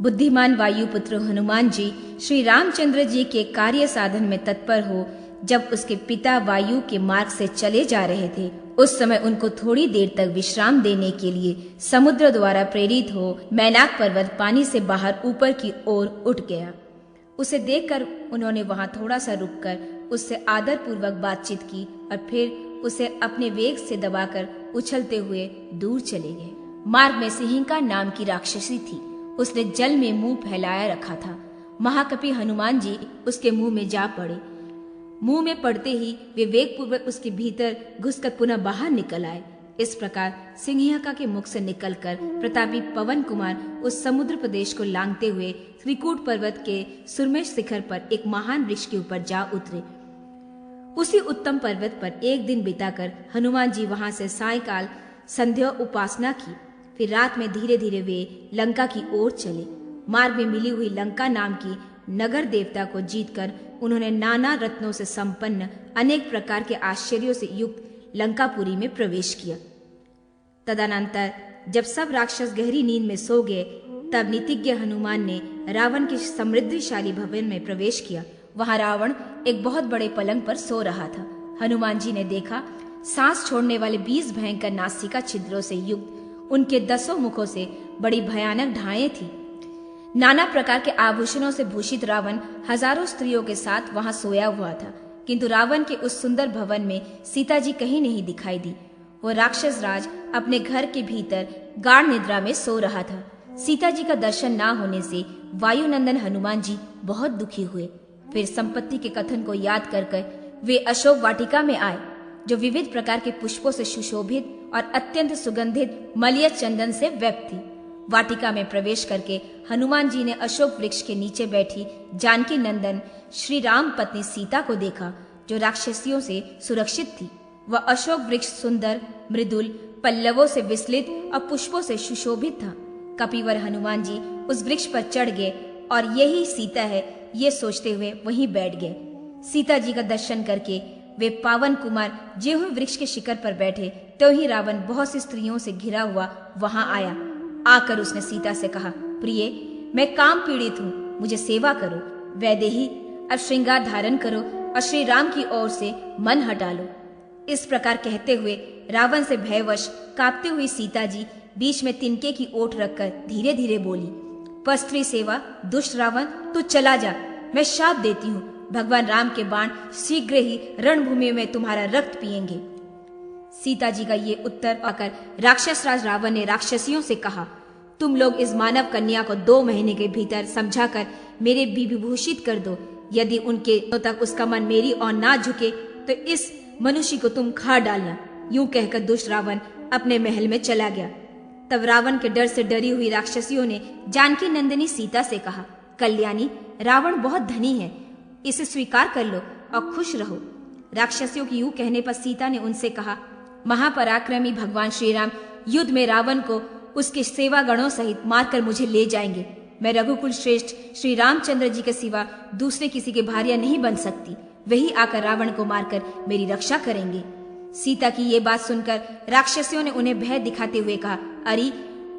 [SPEAKER 2] बुद्धिमान वायुपुत्र हनुमान जी श्री रामचंद्र जी के कार्य साधन में तत्पर हो जब उसके पिता वायु के मार्ग से चले जा रहे थे, उस समय उनको थोड़ी देर तक विश्राम देने के लिए समुद्र द्वारा प्रेरित हो मैनाक पर्वत पानी से बाहर ऊपर की ओर उठ गया। उसे देखकर उन्होंने वहां थोड़ा सा रुककर उससे आदर पूर्वक बातचीत की और फिर उसे अपने वेग से दबाकर उछलते हुए दूर चले गए। मार्ग में सिंहिका नाम की राक्षसी थी। उसने जल में मुंह फैलाया रखा था। महाकपि हनुमान जी उसके मुंह में जा पड़े। मुंह में पड़ते ही वे वेगपूर्वक उसके भीतर घुसकर पुनः बाहर निकल आए। इस प्रकार सिंहिका के मुख से निकलकर प्रतापी पवन कुमार उस समुद्र प्रदेश को लांघते हुए त्रिकूट पर्वत के सुरमेश शिखर पर एक महान वृक्ष के ऊपर जा उतरे। उसी उत्तम पर्वत पर एक दिन बिताकर हनुमान जी वहां से सायकाल संध्या उपासना की। फिर रात में धीरे धीरे वे लंका की ओर चले। मार्ग में मिली हुई लंका नाम की नगर देवता को जीतकर उन्होंने नाना रत्नों से संपन्न अनेक प्रकार के आश्चर्यों से युक्त लंकापुरी में प्रवेश किया। तदनंतर जब सब राक्षस गहरी नींद में सो गए, तब नीतिज्ञ हनुमान ने रावण के समृद्धिशाली भवन में प्रवेश किया। वहां रावण एक बहुत बड़े पलंग पर सो रहा था। हनुमान जी ने देखा, सांस छोड़ने वाले 20 भयंकर नासिका छिद्रों से युक्त उनके 10 मुखों से बड़ी भयानक ढाएं थी। नाना प्रकार के आभूषणों से भूषित रावण हजारों स्त्रियों के साथ वहां सोया हुआ था, किंतु रावण के उस सुंदर भवन में सीता जी कहीं नहीं दिखाई दी। वो राक्षस राज अपने घर के भीतर गाढ़ निद्रा में सो रहा था। सीता जी का दर्शन ना होने से वायुनंदन हनुमान जी बहुत दुखी हुए। फिर संपत्ति के कथन को याद कर वे अशोक वाटिका में आए, जो विविध प्रकार के पुष्पों से सुशोभित और अत्यंत सुगंधित मलय चंदन से व्यक्त थी। वाटिका में प्रवेश करके हनुमान जी ने अशोक वृक्ष के नीचे बैठी जानकी नंदन श्री राम पत्नी सीता को देखा, जो राक्षसियों से सुरक्षित थी। वह अशोक वृक्ष सुंदर, मृदुल, पल्लवों से विस्लित और पुष्पों से सुशोभित था। कपिवर हनुमान जी उस वृक्ष पर चढ़ गए और यही सीता है, ये सोचते हुए वहीं बैठ गए। सीता जी का दर्शन करके वे पावन कुमार ज्यों ही वृक्ष के शिखर पर बैठे, तो ही रावण बहुत सी स्त्रियों से घिरा हुआ वहां आया। आकर उसने सीता से कहा, प्रिय, मैं काम पीड़ित हूँ, मुझे सेवा करो। वैदेही, अब श्रृंगार धारण करो और श्री राम की ओर से मन हटा लो। इस प्रकार कहते हुए रावण से भयवश कांपती हुई सीता जी बीच में तिनके की ओट रखकर धीरे धीरे बोली, पर स्त्री सेवा, दुष्ट रावण, तू चला जा। मैं शाप देती हूँ, भगवान राम के बाण शीघ्र ही रणभूमि में तुम्हारा रक्त पिएंगे। सीता जी का ये उत्तर पाकर राक्षस राज रावण ने राक्षसियों से कहा, तुम लोग इस मानव कन्या को 2 महीने के भीतर समझाकर मेरे विभूषित कर दो। यदि उनके तक उसका मन मेरी ओर ना झुके तो इस मनुष्य को तुम खा डालना। यूं कहकर दुष्ट रावण अपने महल में चला गया। तब रावण के डर से डरी हुई राक्षसियों ने जानकी नंदिनी सीता से कहा, कल्याणी, रावण बहुत धनी है, इसे स्वीकार कर लो और खुश रहो। राक्षसियों की यूं कहने पर सीता ने उनसे कहा, महापराक्रमी भगवान श्री राम युद्ध में रावण को उसके सेवा गणों सहित मारकर मुझे ले जाएंगे। मैं रघुकुल श्रेष्ठ श्री रामचंद्र जी के सिवा दूसरे किसी की भार्या नहीं बन सकती। वही आकर रावण को मारकर मेरी रक्षा करेंगे। सीता की ये बात सुनकर राक्षसियों ने उन्हें भय दिखाते हुए कहा, अरे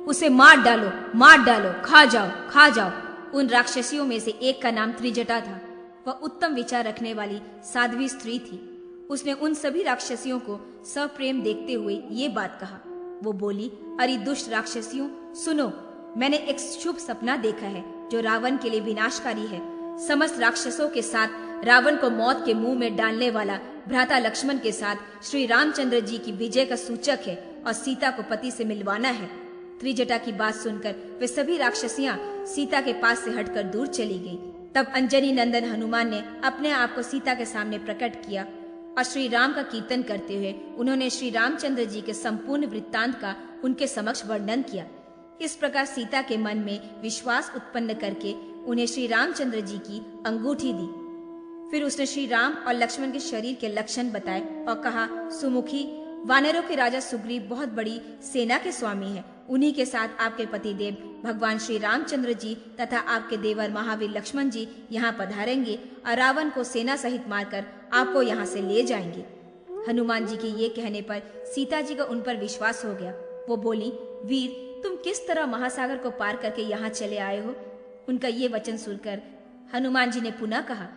[SPEAKER 2] उसे मार डालो, मार डालो, खा जाओ, खा जाओ। उन राक्षसियों में से एक का नाम त्रिजटा था। वह उत्तम विचार रखने वाली साध्वी स्त्री थी। उसने उन सभी राक्षसियों को सप्रेम देखते हुए ये बात कहा। वो बोली, अरे दुष्ट राक्षसियों, सुनो, मैंने एक शुभ सपना देखा है जो रावण के लिए विनाशकारी है। समस्त राक्षसों के साथ रावण को मौत के मुंह में डालने वाला भ्राता लक्ष्मण के साथ श्री रामचंद्र जी की विजय का सूचक है और सीता को पति से मिलवाना है। त्रिजटा की बात सुनकर वे सभी राक्षसियां सीता के पास से हटकर दूर चली गई। तब अंजनी नंदन हनुमान ने अपने आप को सीता के सामने प्रकट किया और श्री राम का कीर्तन करते हुए उन्होंने श्री रामचंद्र जी के संपूर्ण वृत्तांत का उनके समक्ष वर्णन किया। इस प्रकार सीता के मन में विश्वास उत्पन्न करके उन्हें श्री रामचंद्र जी की अंगूठी दी। फिर उसने श्री राम और लक्ष्मण के शरीर के लक्षण बताए और कहा, सुमुखी, वानरों के राजा सुग्रीव बहुत बड़ी सेना के स्वामी है। उन्हीं के साथ आपके पति देव भगवान श्री रामचंद्र जी तथा आपके देवर महावीर लक्ष्मण जी यहाँ पधारेंगे और रावण को सेना सहित मारकर आपको यहाँ से ले जाएंगे। हनुमान जी के ये कहने पर सीता जी का उन पर विश्वास हो गया। वो बोली, वीर, तुम किस तरह महासागर को पार करके यहाँ चले आए हो? उनका ये वचन सुनकर हनुमान जी ने पुनः कहा,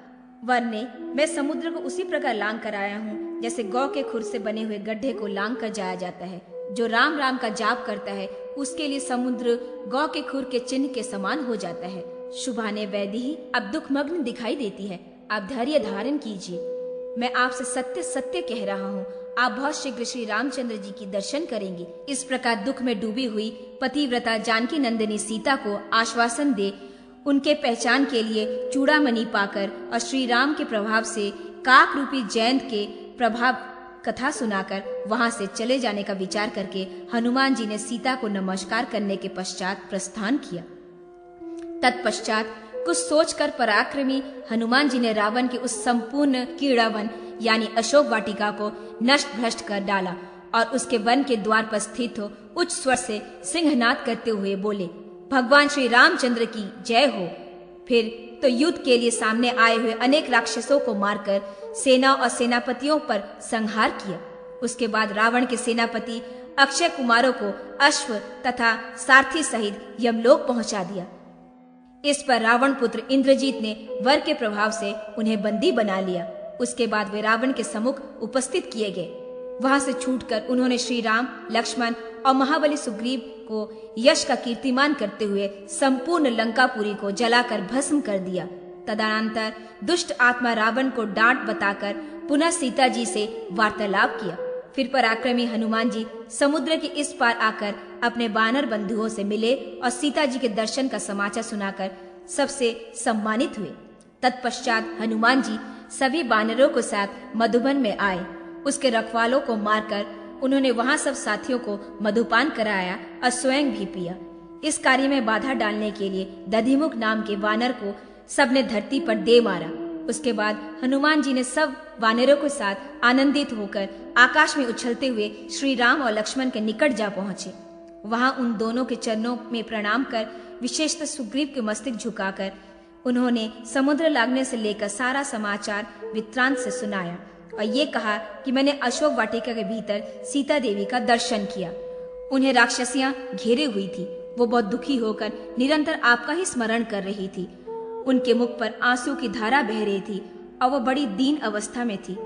[SPEAKER 2] वरने मैं समुद्र को उसी प्रकार लांग कर आया हूँ जैसे गौ के खुर से बने हुए गड्ढे को लांग कर जाया जाता है। जो राम राम का जाप करता है उसके लिए समुद्र गौ के खुर के चिन्ह के समान हो जाता है। शुभाने वैदी ही अब दुखमग्न दिखाई देती है। आप धैर्य धारण कीजिए। मैं आपसे सत्य सत्य कह रहा हूँ, आप बहुत शीघ्र श्री रामचंद्र जी की दर्शन करेंगे। इस प्रकार दुख में डूबी हुई पतिव्रता जानकी नंदिनी सीता को आश्वासन दे उनके पहचान के लिए चूड़ामणि पाकर और श्री राम के प्रभाव से काक रूपी जयंत के प्रभाव कथा सुनाकर वहां से चले जाने का विचार करके हनुमान जी ने सीता को नमस्कार करने के पश्चात प्रस्थान किया। तत्पश्चात कुछ सोचकर पराक्रमी हनुमान जी ने रावण के उस संपूर्ण कीड़ावन यानी अशोक वाटिका को नष्ट भ्रष्ट कर डाला और उसके वन के द्वार पर स्थित हो उच्च स्वर से सिंहनाद करते हुए बोले, भगवान श्री रामचंद्र की जय हो। फिर तो युद्ध के लिए सामने आए हुए अनेक राक्षसों को मारकर सेना और सेनापतियों पर संहार किया। उसके बाद रावण के सेनापति अक्षय कुमारों को अश्व तथा सारथी सहित यमलोक पहुंचा दिया। इस पर रावण पुत्र इंद्रजीत ने वर के प्रभाव से उन्हें बंदी बना लिया। उसके बाद वे रावण के सम्मुख उपस्थित किए गए। वहां से छूटकर उन्होंने श्री राम, लक्ष्मण और महाबली सुग्रीव को यश का कीर्तिमान करते हुए संपूर्ण लंकापुरी को जलाकर भस्म कर दिया। तदनंतर दुष्ट आत्मा रावण को डांट बताकर पुनः सीता जी से वार्तालाप किया। फिर पराक्रमी हनुमान जी समुद्र के इस पार आकर अपने वानर बंधुओं से मिले और सीता जी के दर्शन का समाचार सुनाकर सबसे सम्मानित हुए। तत्पश्चात हनुमान जी सभी वानरों के साथ मधुबन में आए। उसके रखवालों को मारकर उन्होंने वहां सब साथियों को मधुपान कराया और स्वयं भी पिया। इस कार्य में बाधा डालने के लिए दधिमुख नाम के वानर को सबने धरती पर दे मारा। उसके बाद हनुमान जी ने सब वानरों के साथ आनंदित होकर आकाश में उछलते हुए श्री राम और लक्ष्मण के निकट जा पहुंचे। वहां उन दोनों के चरणों में प्रणाम कर विशेषतः सुग्रीव के मस्तक झुकाकर उन्होंने समुद्र लागने से लेकर सारा समाचार वृत्तांत से सुनाया और ये कहा कि मैंने अशोक वाटिका के भीतर सीता देवी का दर्शन किया। उन्हें राक्षसियां घेरे हुई थी। वो बहुत दुखी होकर निरंतर आपका ही स्मरण कर रही थी। उनके मुख पर आंसू की धारा बह रही थी और वो बड़ी दीन अवस्था में थी।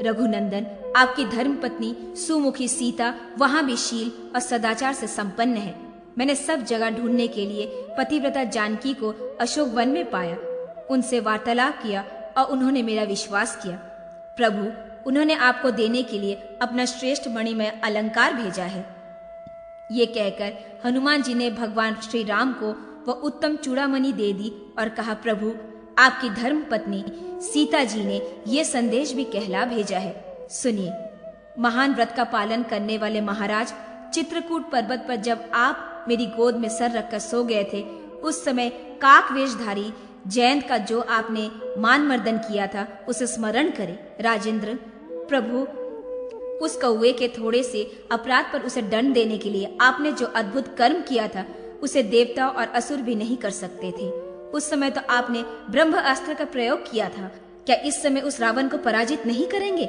[SPEAKER 2] रघुनंदन, आपकी धर्मपत्नी सुमुखी सीता वहां भी शील और सदाचार से संपन्न है। मैंने सब जगह ढूंढने के लिए पतिव्रता जानकी को अशोक वन में पाया। उनसे वार्तालाप किया और उन्होंने मेरा विश्वास किया। प्रभु, उन्होंने आपको देने के लिए अपना श्रेष्ठ मणिमय अलंकार भेजा है। ये कहकर हनुमान जी ने भगवान श्री राम को वह उत्तम चूड़ामणि दे दी और कहा, प्रभु, आपकी धर्म पत्नी सीता जी ने ये संदेश भी कहला भेजा है। सुनिए। महान व्रत का पालन करने वाले महाराज, चित्रकूट पर्वत पर जब आप मेरी गोद में सर रखकर सो गए थे, उस समय काक वेशधारी जयंत का जो आपने मान मर्दन किया था उसे स्मरण करें। राजेंद्र, प्रभु, उस कौवे के थोड़े से अपराध पर उसे दंड देने के लिए आपने जो अद्भुत कर्म किया था उसे देवता और असुर भी नहीं कर सकते थे। उस समय तो आपने ब्रह्म अस्त्र का प्रयोग किया था। क्या इस समय उस रावण को पराजित नहीं करेंगे?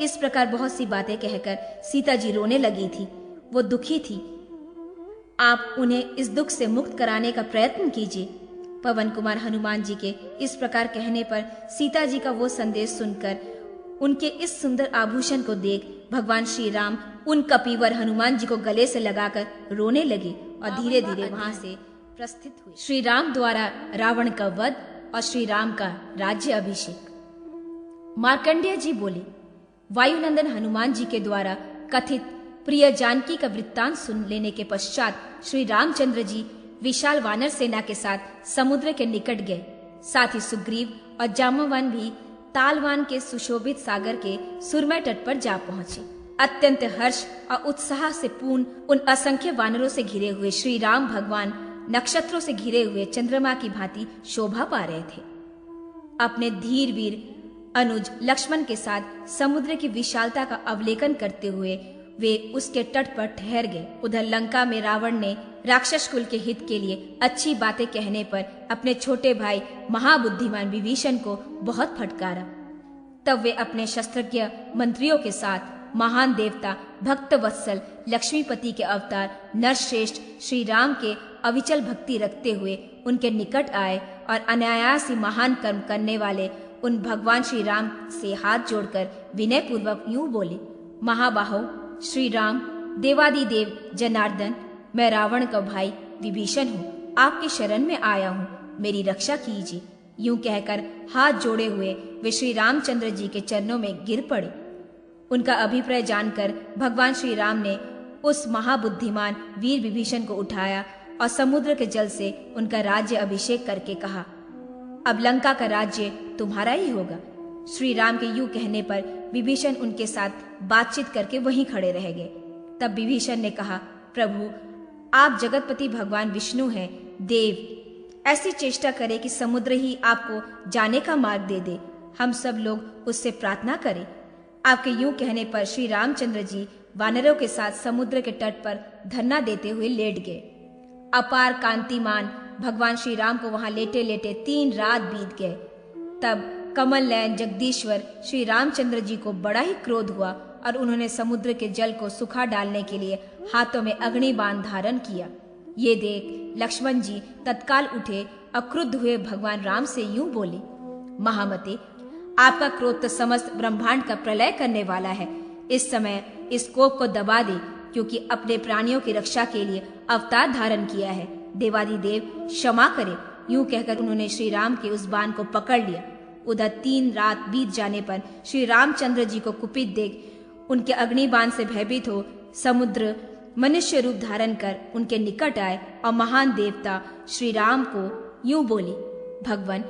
[SPEAKER 2] इस प्रकार बहुत सी बातें कहकर सीता जी रोने लगी थी। वो दुखी थी। आप उन्हें इस दुख से मुक्त कराने का प्रयत्न कीजिए। पवन कुमार हनुमान जी के इस प्रकार कहने पर सीता जी का वो संदेश सुनकर, उनके इस सुंदर आभूषण को देख भगवान श्री राम उन कपीवर हनुमान जी को गले से लगाकर रोने लगे और धीरे धीरे वहां से प्रस्थित हुए। श्री राम द्वारा रावण का वध और श्री राम का राज्य अभिषेक। मार्कंडेय जी बोले, वायुनंदन हनुमान जी के द्वारा कथित प्रिय जानकी का वृत्तांत सुन लेने के पश्चात श्री रामचंद्र जी विशाल वानर सेना के साथ समुद्र के निकट गए। साथ ही सुग्रीव और जाम्बवान भी तालवान के सुशोभित सागर के सुरमय तट पर जा पहुंचे। अत्यंत हर्ष और उत्साह से पूर्ण उन असंख्य वानरों से घिरे हुए श्री राम भगवान नक्षत्रों से घिरे हुए चंद्रमा की भांति शोभा पा रहे थे। अपने धीर वीर अनुज लक्ष्मण के साथ समुद्र की विशालता का अवलोकन करते हुए वे उसके तट पर ठहर गए। उधर लंका में रावण ने राक्षस कुल के हित के लिए अच्छी बातें कहने पर अपने छोटे भाई महाबुद्धिमान विभीषण को बहुत फटकारा। तब वे अपने शस्त्रज्ञ मंत्रियों के साथ महान देवता भक्त वत्सल लक्ष्मीपति के अवतार नरश्रेष्ठ श्री राम के अविचल भक्ति रखते हुए उनके निकट आए और अनायास ही महान कर्म करने वाले उन भगवान श्री राम से हाथ जोड़कर विनय पूर्वक यूं बोले, महाबाहो श्री राम, देवादिदेव जनार्दन, मैं रावण का भाई विभीषण हूँ, आपकी शरण में आया हूँ, मेरी रक्षा कीजिए। यूं कहकर हाथ जोड़े हुए वे श्री रामचंद्र जी के चरणों में गिर पड़े। उनका अभिप्राय जानकर भगवान श्री राम ने उस महाबुद्धिमान वीर विभीषण को उठाया और समुद्र के जल से उनका राज्य अभिषेक करके कहा, अब लंका का राज्य तुम्हारा ही होगा। श्री राम के यूं कहने पर विभीषण उनके साथ बातचीत करके वहीं खड़े रह गए। तब विभीषण ने कहा, प्रभु आप जगतपति भगवान विष्णु हैं, देव ऐसी चेष्टा करें कि समुद्र ही आपको जाने का मार्ग दे दे, हम सब लोग उससे प्रार्थना करें। आपके यूं कहने पर श्री रामचंद्र जी वानरों के साथ समुद्र के तट पर धरना देते हुए लेट गए। अपार कांतिमान भगवान श्री राम को वहां लेटे लेटे 3 रात बीत गए। तब कमल नयन जगदीश्वर श्री रामचंद्र जी को बड़ा ही क्रोध हुआ और उन्होंने समुद्र के जल को सुखा डालने के लिए हाथों में अग्नि बाण धारण किया। ये देख लक्ष्मण जी तत्काल उठे और क्रुद्ध हुए भगवान राम से यूं बोले, महामते आपका क्रोध तो समस्त ब्रह्मांड का प्रलय करने वाला है। इस समय इस कोप को दबा दे, क्योंकि अपने प्राणियों की रक्षा के लिए अवतार धारण किया है। देवादिदेव क्षमा करे। यूं कहकर उन्होंने श्री राम के उस बाण को पकड़ लिया। उधर 3 रात बीत जाने पर श्री रामचंद्र जी को कुपित देख उनके अग्निबाण से भयभीत हो समुद्र मनुष्य रूप धारण कर उनके निकट आए और महान देवता श्री राम को यूं बोले, भगवान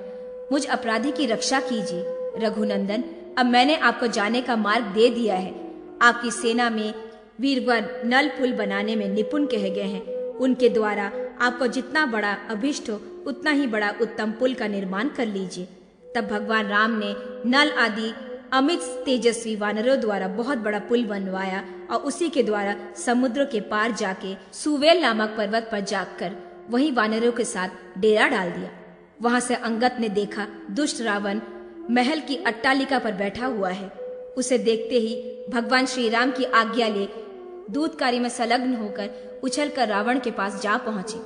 [SPEAKER 2] मुझ अपराधी की रक्षा कीजिए। रघुनंदन, अब मैंने आपको जाने का मार्ग दे दिया है। आपकी सेना में वीरवर नल पुल बनाने में निपुण कहे गए हैं। उनके द्वारा आपको जितना बड़ा अभिष्ट हो उतना ही बड़ा उत्तम पुल का निर्माण कर लीजिए। तब भगवान राम ने नल आदि अमित तेजस्वी वानरों द्वारा बहुत बड़ा पुल बनवाया और उसी के द्वारा समुद्र के पार जाके सुवेल नामक पर्वत पर जाकर वही वानरों के साथ डेरा डाल दिया। वहां से अंगद ने देखा दुष्ट रावण महल की अट्टालिका पर बैठा हुआ है। उसे देखते ही भगवान श्री राम की आज्ञा ले दूत कार्य में संलग्न होकर उछलकर रावण के पास जा पहुंचे।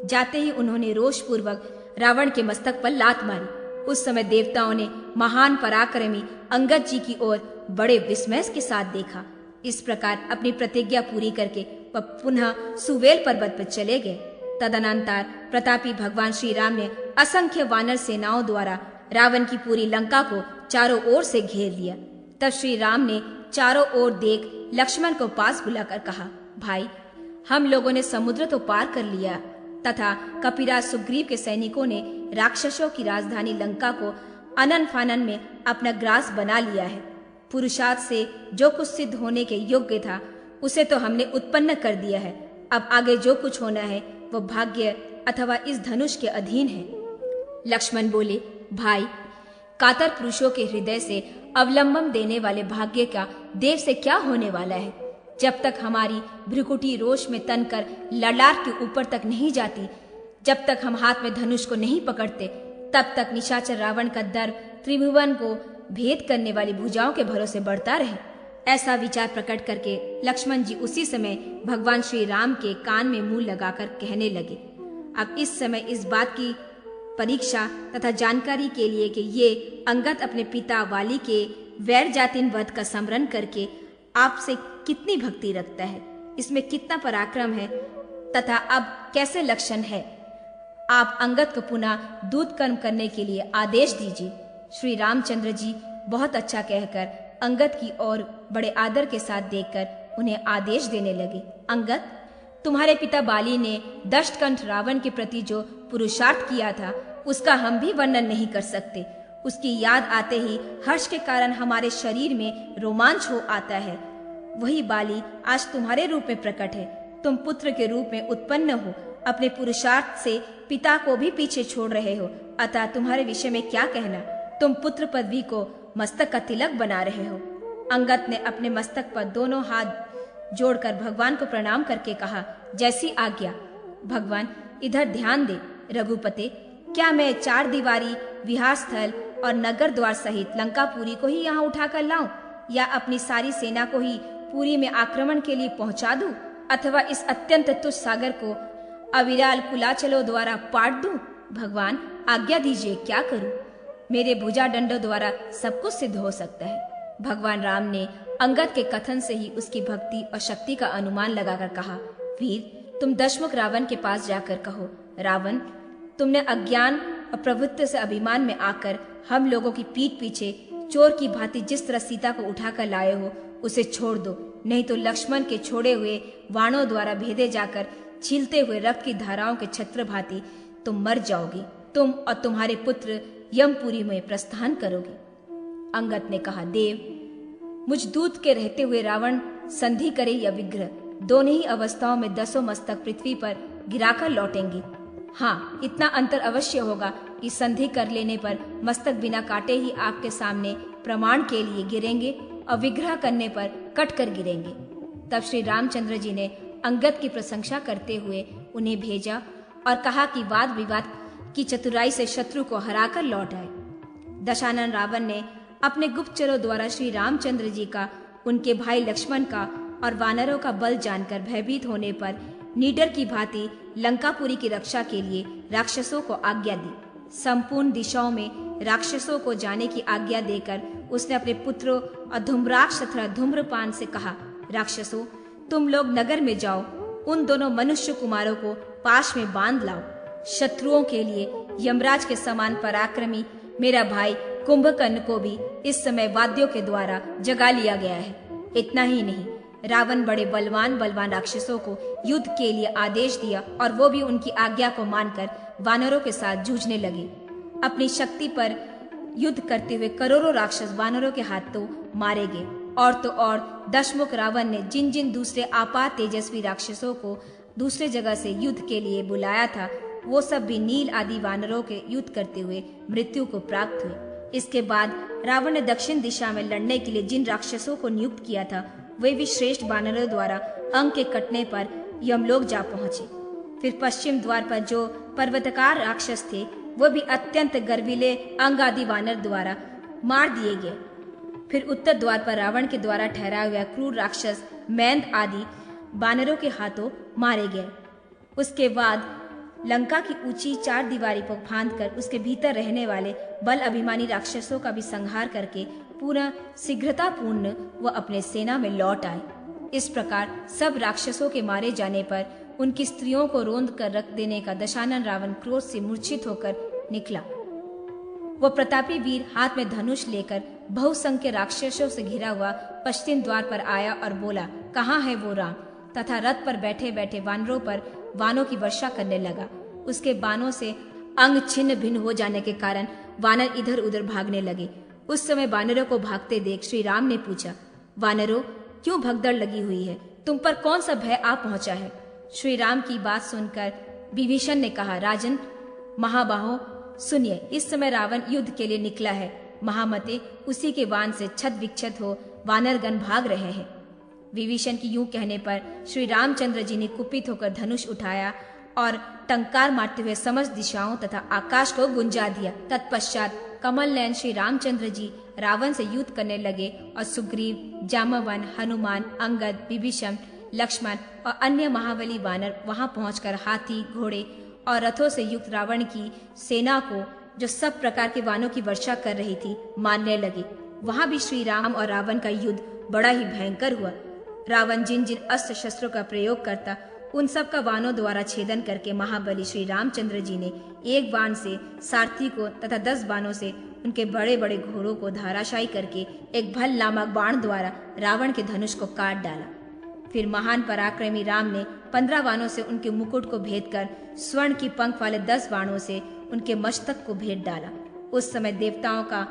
[SPEAKER 2] जाते ही उन्होंने रोष पूर्वक रावण के मस्तक पर लात मारी। उस समय देवताओं ने महान पराक्रमी अंगद जी की ओर बड़े विस्मय के साथ देखा। इस प्रकार अपनी प्रतिज्ञा पूरी करके वह पुनः सुवेल पर्वत पर चले गए। तदनंतर प्रतापी भगवान श्री राम ने असंख्य वानर सेनाओं द्वारा रावण की पूरी लंका को चारों ओर से घेर लिया। तब श्री राम ने चारों ओर देख लक्ष्मण को पास बुलाकर कहा, भाई हम लोगों ने समुद्र तो पार कर लिया तथा कपिराज सुग्रीव के सैनिकों ने राक्षसों की राजधानी लंका को अनन फानन में अपना ग्रास बना लिया है। पुरुषार्थ से जो कुछ सिद्ध होने के योग्य था उसे तो हमने उत्पन्न कर दिया है। अब आगे जो कुछ होना है वो भाग्य अथवा इस धनुष के अधीन है। लक्ष्मण बोले, भाई कातर पुरुषों के हृदय से अवलंबन देने वाले भाग्य का देव से क्या होने वाला है। जब तक हमारी भ्रुकुटी रोष में तनकर ललाट के ऊपर तक नहीं जाती, जब तक हम हाथ में धनुष को नहीं पकड़ते, तब तक निशाचर रावण का दर्प त्रिभुवन को भेद करने वाली भुजाओं के भरोसे बढ़ता रहे। ऐसा विचार प्रकट करके लक्ष्मण जी उसी समय भगवान श्री राम के कान में मुंह लगाकर कहने लगे, अब इस समय इस बात की परीक्षा तथा जानकारी के लिए कि ये अंगद अपने पिता वाली के वैर जातिन वध का स्मरण करके आपसे कितनी भक्ति रखता है, इसमें कितना पराक्रम है तथा अब कैसे लक्षण है। आप अंगद को पुनः दूत कर्म करने के लिए आदेश दीजिए। श्री रामचंद्र जी बहुत अच्छा कहकर अंगद की ओर बड़े आदर के साथ देखकर उन्हें आदेश देने लगे। अंगद, तुम्हारे पिता बाली ने दशकंठ रावण के प्रति जो पुरुषार्थ किया था उसका हम भी वर्णन नहीं कर सकते। उसकी याद आते ही हर्ष के कारण हमारे शरीर में रोमांच हो आता है। वही बाली आज तुम्हारे रूप में प्रकट है। तुम पुत्र के रूप में उत्पन्न हो, अपने पुरुषार्थ से पिता को भी पीछे छोड़ रहे हो, अतः तुम्हारे विषय में क्या कहना। तुम पुत्र पदवी को मस्तक का तिलक बना रहे हो। अंगद ने अपने मस्तक पर दोनों हाथ जोड़कर भगवान को प्रणाम करके कहा, जैसी आज्ञा। भगवान, इधर ध्यान दे। रघुपते, क्या मैं 4 दीवारी विहार स्थल और नगर द्वार सहित लंकापुरी को ही यहाँ उठाकर लाऊं, या अपनी सारी सेना को ही पुरी में आक्रमण के लिए पहुंचा दूं, अथवा इस अत्यंत तुच्छ सागर को अविराल कुलाचलों द्वारा पाट दूं? भगवान, आज्ञा दीजिए, क्या करूं? मेरे भुजा दंडों द्वारा सब कुछ सिद्ध हो सकता है। भगवान राम ने अंगद के कथन से ही उसकी भक्ति और शक्ति का अनुमान लगाकर कहा, वीर, तुम दशमुख रावण के पास जाकर कहो, रावण, तुमने अज्ञान और प्रभुत्व से अभिमान में आकर हम लोगों की पीठ पीछे चोर की भांति जिस तरह सीता को उठाकर लाए हो, उसे छोड़ दो, नहीं तो लक्ष्मण के छोड़े हुए बाणों द्वारा भेदे जाकर छीलते हुए रक्त की धाराओं के छत्र भांति तुम मर जाओगे। तुम और तुम्हारे पुत्र यमपुरी में प्रस्थान करोगे। अंगद ने कहा, देव, मुझ दूत के रहते हुए रावण संधि करे या विग्रह, दोनों ही अवस्थाओं में 10 मस्तक पृथ्वी पर गिराकर लौटेंगे। हाँ, इतना अंतर अवश्य होगा कि संधि कर लेने पर मस्तक बिना काटे ही आपके सामने प्रमाण के लिए गिरेंगे और विग्रह करने पर कट कर गिरेंगे। तब श्री रामचंद्र जी ने अंगद की प्रशंसा करते हुए उन्हें भेजा और कहा कि वाद विवाद की चतुराई से शत्रु को हराकर लौट आए। दशानन रावण ने अपने गुप्तचरों द्वारा श्री रामचंद्र जी का, उनके भाई लक्ष्मण का और वानरों का बल जानकर भयभीत होने पर नीडर की भांति लंकापुरी की रक्षा के लिए राक्षसों को आज्ञा दी। संपूर्ण दिशाओं में राक्षसों को जाने की आज्ञा देकर उसने अपने पुत्रों और धूम्राक्ष तथा धूम्रपान से कहा, राक्षसों, तुम लोग नगर में जाओ, उन दोनों मनुष्य कुमारों को पाश में बांध लाओ। शत्रुओं के लिए यमराज के समान पराक्रमी मेरा भाई कुंभकर्ण को भी इस समय वाद्यों के द्वारा जगा लिया गया है। इतना ही नहीं, रावण बड़े बलवान राक्षसों को युद्ध के लिए आदेश दिया और वो भी उनकी आज्ञा को मानकर वानरों के साथ जूझने लगे। अपनी शक्ति पर युद्ध करते हुए करोड़ों राक्षस वानरों के हाथों मारे गए। और तो और दशमुख रावण ने जिन जिन दूसरे आपात तेजस्वी राक्षसों को दूसरे जगह से युद्ध के लिए बुलाया था, वो सब भी नील आदि वानरों के युद्ध करते हुए मृत्यु को प्राप्त हुए। इसके बाद रावण ने दक्षिण दिशा में लड़ने के लिए जिन राक्षसों को नियुक्त किया था, वे भी श्रेष्ठ वानरों द्वारा अंग के कटने पर यमलोक जा पहुंचे। फिर पश्चिम द्वार पर जो पर्वतकार राक्षस थे, वो भी अत्यंत गर्विले अंग आदि वानर द्वारा मार दिए गए। फिर उत्तर द्वार पर रावण के द्वारा ठहराया हुआ क्रूर राक्षस मैंद आदि वानरों के हाथों मारे गए। उसके बाद लंका की ऊंची 4 दीवारी को फांदकर उसके भीतर रहने वाले बल अभिमानी राक्षसों का भी संहार करके पूरा शीघ्रतापूर्ण वह अपने सेना में लौट आए। इस प्रकार सब राक्षसों के मारे जाने पर उनकी स्त्रियों को रोंद कर रख देने का दशानन रावण क्रोध से मूर्छित होकर निकला। वह प्रतापी वीर हाथ में धनुष लेकर बहुसंख्य राक्षसों से घिरा हुआ पश्चिम द्वार पर आया और बोला, कहाँ है वो राम? तथा रथ पर बैठे बैठे वानरों पर बाणों की वर्षा करने लगा। उसके बाणों से अंग छिन्न भिन्न हो जाने के कारण वानर इधर उधर भागने लगे। उस समय वानरों को भागते देख श्री राम ने पूछा, वानरों, क्यों भगदड़ लगी हुई है? तुम पर कौन सा भय आ पहुंचा है? श्री राम की बात सुनकर विभीषण ने कहा, राजन महाबाहो, सुनिए, इस समय रावण युद्ध के लिए निकला है। महामते, उसी के बाण से छत विक्षत हो वानरगण भाग रहे हैं। विभीषण की यूं कहने पर श्री रामचंद्र जी ने कुपित होकर धनुष उठाया और टंकार मारते हुए समस्त दिशाओं तथा आकाश को गुंजा दिया। तत्पश्चात कमल नयन श्री रामचंद्र जी रावण से युद्ध करने लगे और सुग्रीव, जामवन, हनुमान, अंगद, विभीषण, लक्ष्मण और अन्य महाबली वानर वहां पहुंचकर हाथी, घोड़े और रथों से युक्त रावण की सेना को, जो सब प्रकार के वानों की वर्षा कर रही थी, मारने लगे। वहां भी श्री राम और रावण का युद्ध बड़ा ही भयंकर हुआ। रावण जिन जिन अस्त्र शस्त्रों का प्रयोग करता, उन सब का बाणों द्वारा छेदन करके महाबली श्री रामचंद्र जी ने एक बाण से सारथी को तथा 10 बाणों से उनके बड़े बड़े घोड़ों को धाराशायी करके एक भल नामक बाण द्वारा रावण के धनुष को काट डाला। फिर महान पराक्रमी राम ने 15 बाणों से उनके मुकुट को भेद कर स्वर्ण की पंख वाले 10 बाणों से उनके मस्तक को भेद डाला। उस समय देवताओं का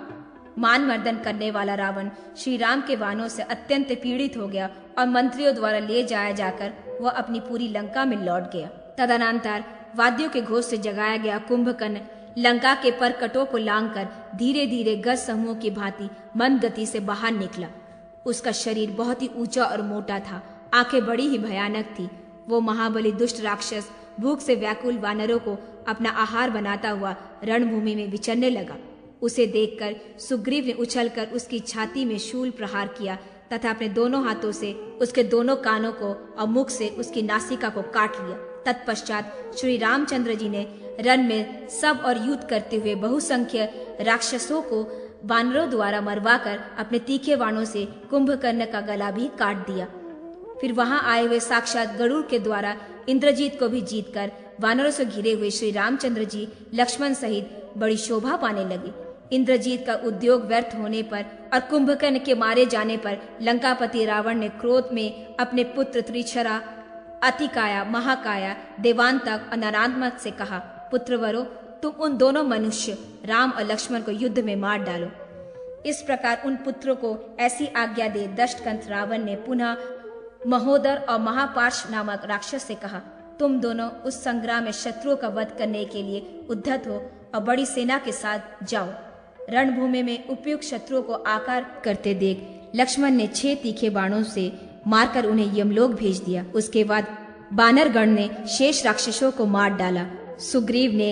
[SPEAKER 2] मान मर्दन करने वाला रावण श्री राम के बाणों से अत्यंत पीड़ित हो गया और मंत्रियों द्वारा ले जाया जाकर वह अपनी पूरी लंका में लौट गया। तदनंतर वाद्यों के घोष से जगाया गया कुंभकर्ण लंका के परकटों को लांघकर धीरे धीरे गज समूह की भांति मंद गति से बाहर निकला। उसका शरीर बहुत ही ऊंचा और मोटा था, आंखें बड़ी ही भयानक थी। वो महाबली दुष्ट राक्षस भूख से व्याकुल वानरों को अपना आहार बनाता हुआ रणभूमि में विचरने लगा। उसे देखकर सुग्रीव ने उछलकर उसकी छाती में शूल प्रहार किया तथा अपने दोनों हाथों से उसके दोनों कानों को और मुख से उसकी नासिका को काट लिया। तत्पश्चात श्री रामचंद्र जी ने रण में सब और युद्ध करते हुए बहुसंख्य राक्षसों को वानरों द्वारा मरवाकर अपने तीखे बाणों से कुंभकर्ण का गला भी काट दिया। फिर वहां आए हुए साक्षात गरुड़ के द्वारा इंद्रजीत को भी जीतकर वानरों से घिरे हुए श्री रामचंद्र जी लक्ष्मण सहित बड़ी शोभा पाने लगे। इंद्रजीत का उद्योग व्यर्थ होने पर और कुंभकर्ण के मारे जाने पर लंकापति रावण ने क्रोध में अपने पुत्र त्रिशरा, अतिकाया, महाकाया, देवांतक और नरांतक से कहा, पुत्रवरों, तुम उन दोनों मनुष्य राम और लक्ष्मण को युद्ध में मार डालो। इस प्रकार उन पुत्रों को ऐसी आज्ञा दे दशकंठ रावण ने पुनः महोदर और महापार्श नामक राक्षस से कहा, तुम दोनों उस संग्राम में शत्रुओं का वध करने के लिए उद्धत हो और बड़ी सेना के साथ जाओ। रणभूमि में उपयुक्त शत्रुओं को आकार करते देख लक्ष्मण ने 6 तीखे बाणों से मारकर उन्हें यमलोक भेज दिया। उसके बाद बानरगण ने शेष राक्षसों को मार डाला। सुग्रीव ने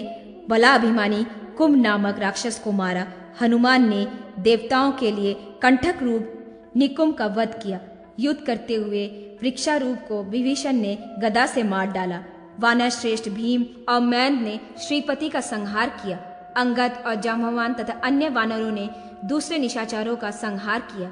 [SPEAKER 2] बलाभिमानी कुंभ नामक राक्षस को मारा। हनुमान ने देवताओं के लिए कंठक रूप निकुंभ का वध किया। युद्ध करते हुए वृक्षारूप को विभीषण ने गदा से मार डाला। वानर श्रेष्ठ भीम और मैंद ने श्रीपति का संहार किया। अंगद और जाम्बवान तथा अन्य वानरों ने दूसरे निशाचरों का संहार किया।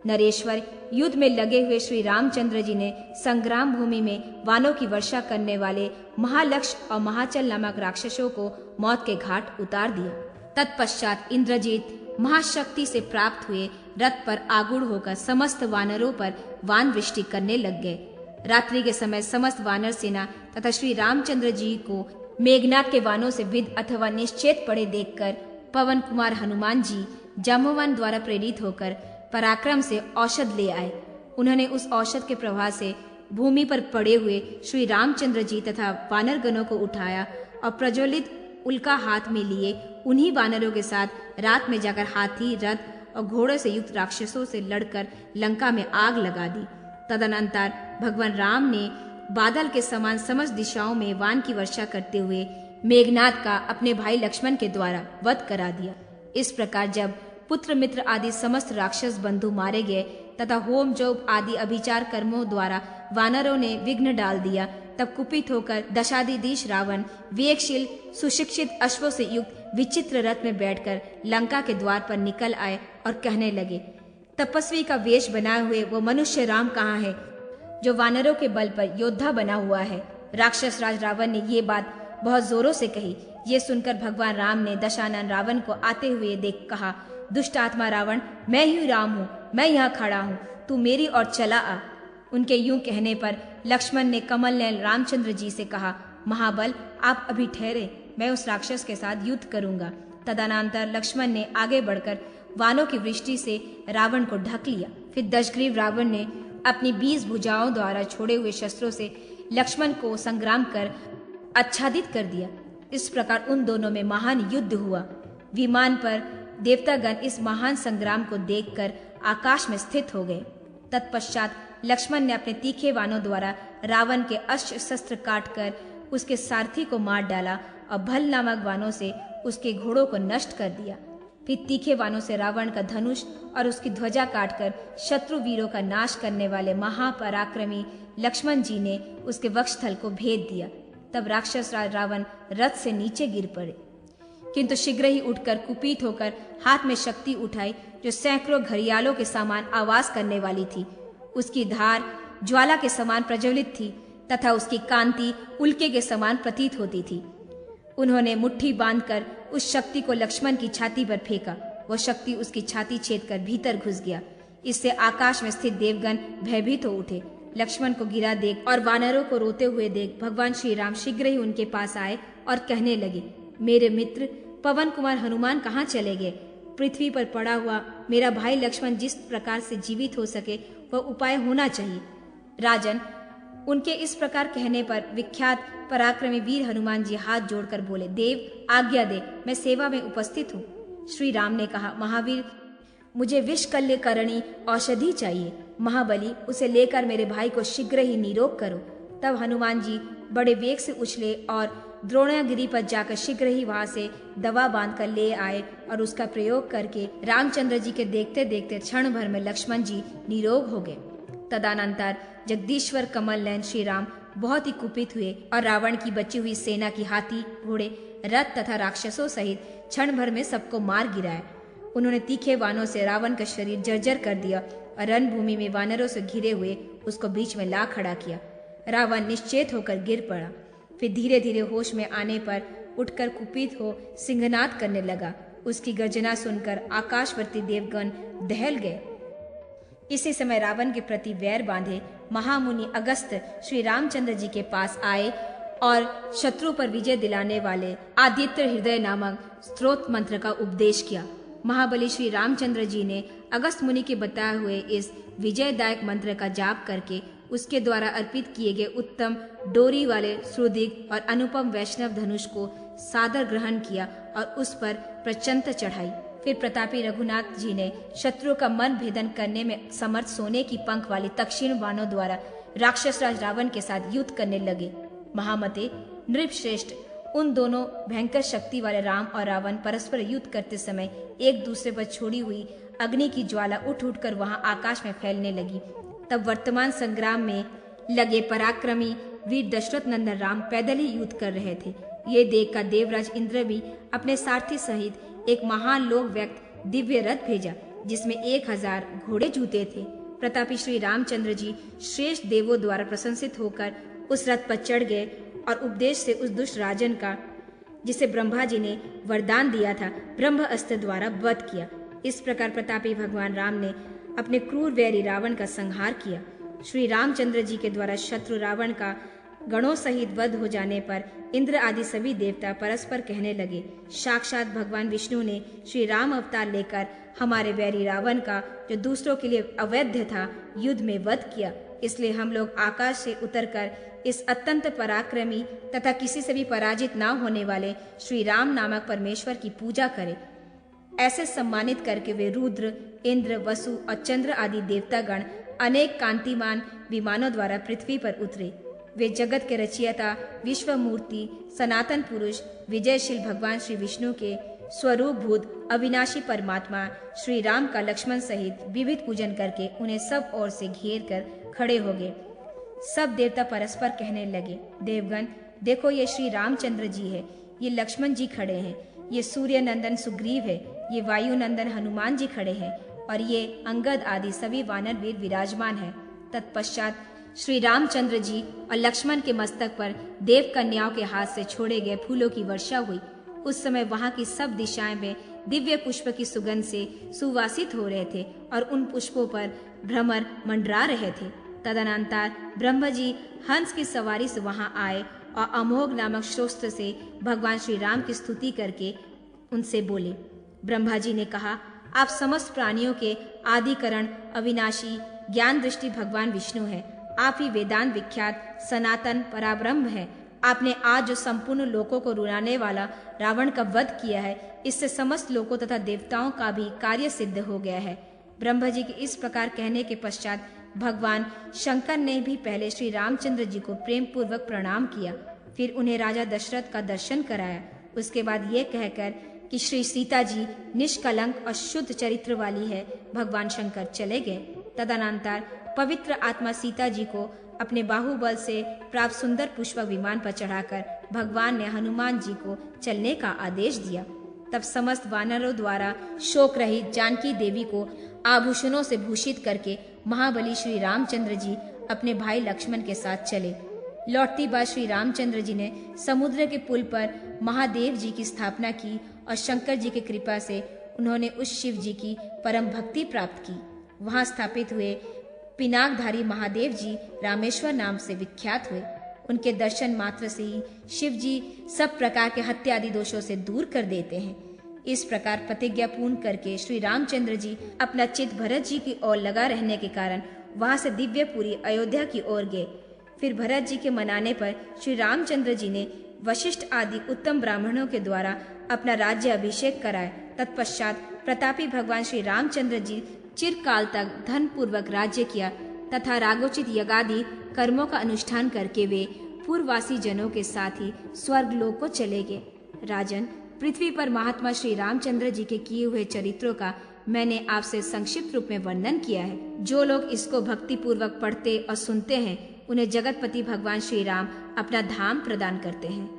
[SPEAKER 2] नरेश्वर, युद्ध में लगे हुए श्री रामचंद्र जी ने संग्राम भूमि में वानों की वर्षा करने वाले महालक्ष्य और महाचल नामक राक्षसों को मौत के घाट उतार दिया। तत्पश्चात इंद्रजीत महाशक्ति से प्राप्त हुए रथ पर आरूढ़ होकर समस्त वानरों पर वान वृष्टि करने लग गए। रात्रि के समय समस्त वानर सेना तथा श्री रामचंद्र जी को मेघनाथ के वानों से विद अथवा निश्चेत पड़े देखकर पवन कुमार हनुमान जी जाम्बवान द्वारा प्रेरित होकर पराक्रम से औषध ले आए। उन्होंने उस औषध के प्रभाव से भूमि पर पड़े हुए श्री रामचंद्र जी तथा वानरगणों को उठाया और प्रज्वलित उल्का हाथ में लिए उन्हीं वानरों के साथ रात में जाकर हाथी, रथ और घोड़े से युक्त राक्षसों से लड़कर लंका में आग लगा दी। तदनंतर भगवान राम ने बादल के समान समस्त दिशाओं में वान की वर्षा करते हुए मेघनाथ का अपने भाई लक्ष्मण के द्वारा वध करा दिया। इस प्रकार जब पुत्र मित्र आदि समस्त राक्षस बंधु मारे गए तथा होम जोग आदि अभिचार कर्मों द्वारा वानरों ने विघ्न डाल दिया, तब कुपित होकर दशाधिधीश रावण विवेकशील सुशिक्षित अश्वों से युक्त विचित्र रथ में बैठकर लंका के द्वार पर निकल आए और कहने लगे, तपस्वी का वेश बनाए हुए वो मनुष्य राम कहाँ है जो वानरों के बल पर योद्धा बना हुआ है। राक्षस राज रावण ने ये बात बहुत जोरों से कही। ये सुनकर भगवान राम ने दशानन रावण को आते हुए देख कहा, दुष्ट आत्मा रावण, मैं ही राम हूँ, मैं यहाँ खड़ा हूँ, तू मेरी ओर चला आ। उनके यूं कहने पर लक्ष्मण ने कमल नयन रामचंद्र जी से कहा, महाबल, आप अभी ठहरे, मैं उस राक्षस के साथ युद्ध करूंगा। तदनंतर लक्ष्मण ने आगे बढ़कर वानों की वृष्टि से रावण को ढक लिया। फिर दशग्रीव रावण ने अपनी 20 भुजाओं द्वारा छोड़े हुए शस्त्रों से लक्ष्मण को संग्राम कर आच्छादित कर दिया। इस प्रकार उन दोनों में महान युद्ध हुआ। विमान पर देवतागण इस महान संग्राम को देखकर आकाश में स्थित हो गए। तत्पश्चात लक्ष्मण ने अपने तीखे बाणों द्वारा रावण के अस्त्र शस्त्र काटकर उसके सारथी को मार डाला और भल नामक बाणों से उसके घोड़ों को नष्ट कर दिया। फिर तीखे बाणों से रावण का धनुष और उसकी ध्वजा काटकर शत्रु वीरों का नाश करने वाले महापराक्रमी लक्ष्मण जी ने उसके वक्षस्थल को भेद दिया। तब राक्षस राज रावण रथ से नीचे गिर पड़े, किंतु शीघ्र ही उठकर कुपित होकर हाथ में शक्ति उठाई जो सैकड़ों घड़ियालों के समान आवाज करने वाली थी। उसकी धार ज्वाला के समान प्रज्वलित थी। तथा उसकी कांति उल्के के समान प्रतीत होती थी। उन्होंने मुट्ठी बांधकर उस शक्ति को लक्ष्मण की छाती पर फेंका। वह शक्ति उसकी छाती छेदकर भीतर घुस गया। इससे आकाश में स्थित देवगण भयभीत हो उठे। लक्ष्मण को गिरा देख और वानरों को रोते हुए देख भगवान श्री राम शीघ्र ही उनके पास आए और कहने लगे, मेरे मित्र पवन कुमार हनुमान कहाँ चले गए? पृथ्वी पर पड़ा हुआ मेरा भाई लक्ष्मण जिस प्रकार से जीवित हो सके वह उपाय होना चाहिए। राजन, उनके इस प्रकार कहने पर विख्यात पराक्रमी वीर हनुमान जी हाथ जोड़कर बोले, देव आज्ञा दे, मैं सेवा में उपस्थित हूँ। श्री राम ने कहा, महावीर, मुझे विषकल्यकरणी औषधि चाहिए। महाबली, उसे लेकर मेरे भाई को शीघ्र ही निरोग करो। तब हनुमान जी बड़े वेग से उछले और द्रोणागिरी पर जाकर शीघ्र ही वहां से दवा बांधकर ले आए और उसका प्रयोग करके रामचंद्र जी के देखते देखते क्षण भर में लक्ष्मण जी निरोग हो गए। तदनंतर जगदीश्वर कमल नयन श्री राम बहुत ही कुपित हुए और रावण की बची हुई सेना की हाथी, घोड़े, रथ तथा राक्षसों सहित क्षण भर में सबको मार गिराया। उन्होंने तीखे बाणों से रावण का शरीर जर्जर कर दिया और रणभूमि में वानरों से घिरे हुए उसको बीच में ला खड़ा किया। रावण निश्चेत होकर गिर पड़ा। फिर धीरे धीरे होश में आने पर उठकर कुपित हो सिंहनाद करने लगा। उसकी गर्जना सुनकर आकाशवर्ती देवगण दहल गए। इसी समय रावण के प्रति वैर बांधे महामुनि अगस्त श्री रामचंद्र जी के पास आए और शत्रु पर विजय दिलाने वाले आदित्य हृदय नामक स्त्रोत मंत्र का उपदेश किया। महाबली श्री रामचंद्र जी ने अगस्त मुनि के बताए हुए इस विजयदायक मंत्र का जाप करके उसके द्वारा अर्पित किए गए उत्तम डोरी वाले सुदीर्घ और अनुपम वैष्णव धनुष को सादर ग्रहण किया और उस पर प्रचंड चढ़ाई। फिर प्रतापी रघुनाथ जी ने शत्रु का मन भेदन करने में समर्थ सोने की पंख वाली तक्षिण बाणों द्वारा राक्षस राज रावण के साथ युद्ध करने लगे। महामते, नृपश्रेष्ठ, उन दोनों भयंकर शक्ति वाले राम और रावण परस्पर युद्ध करते समय एक दूसरे पर छोड़ी हुई अग्नि की ज्वाला उठ उठकर वहां आकाश में फैलने लगी। तब वर्तमान संग्राम में लगे पराक्रमी वीर दशरथ नंदन राम पैदल ही युद्ध कर रहे थे। ये देखकर देवराज इंद्र भी अपने सारथी सहित एक महान लोक व्यक्त दिव्य रथ भेजा जिसमें 1000 घोड़े जूते थे। प्रतापी श्री रामचंद्र जी श्रेष्ठ देवों द्वारा प्रशंसित होकर उस रथ पर चढ़ गए और उपदेश से उस दुष्ट राजन का, जिसे ब्रह्मा जी ने वरदान दिया था, ब्रह्म अस्त्र द्वारा वध किया। इस प्रकार प्रतापी भगवान राम ने अपने क्रूर वैरी रावण का संहार किया। श्री रामचंद्र जी के द्वारा शत्रु रावण का गणों सहित वध हो जाने पर इंद्र आदि सभी देवता परस्पर कहने लगे, साक्षात भगवान विष्णु ने श्री राम अवतार लेकर हमारे वैरी रावण का, जो दूसरों के लिए अवैध था, युद्ध में वध किया। इसलिए हम लोग आकाश से उतरकर इस अत्यंत पराक्रमी तथा किसी से भी पराजित न होने वाले श्री राम नामक परमेश्वर की पूजा करें। ऐसे सम्मानित करके वे रुद्र, इंद्र, वसु और चंद्र आदि देवतागण अनेक कांतिमान विमानों द्वारा पृथ्वी पर उतरे। वे जगत के रचयिता, विश्व मूर्ति, सनातन पुरुष, विजयशील भगवान श्री विष्णु के स्वरूप भूत अविनाशी परमात्मा श्री राम का लक्ष्मण सहित विविध पूजन करके उन्हें सब ओर से घेर कर खड़े हो गए। सब देवता परस्पर कहने लगे, देवगण देखो, ये श्री रामचंद्र जी है, ये लक्ष्मण जी खड़े हैं, ये सूर्य नंदन सुग्रीव है, ये वायु नंदन हनुमान जी खड़े हैं और ये अंगद आदि सभी वानर वीर विराजमान है। तत्पश्चात श्री रामचंद्र जी और लक्ष्मण के मस्तक पर देव कन्याओं के हाथ से छोड़े गए फूलों की वर्षा हुई। उस समय वहां की सब दिशाएं में दिव्य पुष्प की सुगंध से सुवासित हो रहे थे और उन पुष्पों पर भ्रमर मंडरा रहे थे। तदनंतर ब्रह्मा जी हंस की सवारी से वहां आए और अमोघ नामक शस्त्र से भगवान श्री राम की स्तुति करके उनसे बोले। ब्रह्मा जी ने कहा, आप समस्त प्राणियों के आदिकरण, अविनाशी, ज्ञान दृष्टि भगवान विष्णु है। आप ही वेदांत विख्यात सनातन पराब्रह्म है। आपने आज जो संपूर्ण लोकों को रुलाने वाला रावण का वध किया है, इससे समस्त लोकों तथा देवताओं का भी कार्य सिद्ध हो गया है। ब्रह्मा जी के इस प्रकार कहने के पश्चात भगवान शंकर ने भी पहले श्री रामचंद्र जी को प्रेम पूर्वक प्रणाम किया, फिर उन्हें राजा दशरथ का दर्शन कराया। उसके बाद ये कहकर कि श्री सीता जी निष्कलंक और शुद्ध चरित्र वाली है, भगवान शंकर चले गए। तदनंतर पवित्र आत्मा सीता जी को अपने बाहुबल से प्राप्त सुंदर पुष्पक विमान पर चढ़ाकर भगवान ने हनुमान जी को चलने का आदेश दिया। तब समस्त वानरों द्वारा शोक रहित जानकी देवी को आभूषणों से भूषित करके महाबली श्री रामचंद्र जी अपने भाई लक्ष्मण के साथ चले। लौटती बार श्री रामचंद्र जी ने समुद्र के पुल पर महादेव जी की स्थापना की और शंकर जी की कृपा से उन्होंने उस शिव जी की परम भक्ति प्राप्त की। वहां स्थापित हुए पिनाकधारी महादेव जी रामेश्वर नाम से विख्यात हुए। उनके दर्शन मात्र से ही शिव जी सब प्रकार के हत्या आदि दोषों से दूर कर देते हैं। इस प्रकार प्रतिज्ञा पूर्ण करके श्री रामचंद्र जी अपना चित्त भरत जी की ओर लगा रहने के कारण वहां से दिव्यपुरी अयोध्या की ओर गए। फिर भरत जी के मनाने पर श्री रामचंद्र जी ने वशिष्ठ आदि उत्तम ब्राह्मणों के द्वारा अपना राज्य अभिषेक कराए। तत्पश्चात प्रतापी भगवान श्री रामचंद्र जी चिरकाल तक धन पूर्वक राज्य किया तथा रागोचित यज्ञादि कर्मों का अनुष्ठान करके वे पूर्ववासी जनों के साथ ही स्वर्ग लोक को चले गए। राजन, पृथ्वी पर महात्मा श्री रामचंद्र जी के किए हुए चरित्रों का मैंने आपसे संक्षिप्त रूप में वर्णन किया है। जो लोग इसको भक्ति पूर्वक पढ़ते और सुनते हैं उन्हें जगतपति भगवान श्री राम अपना धाम प्रदान करते हैं।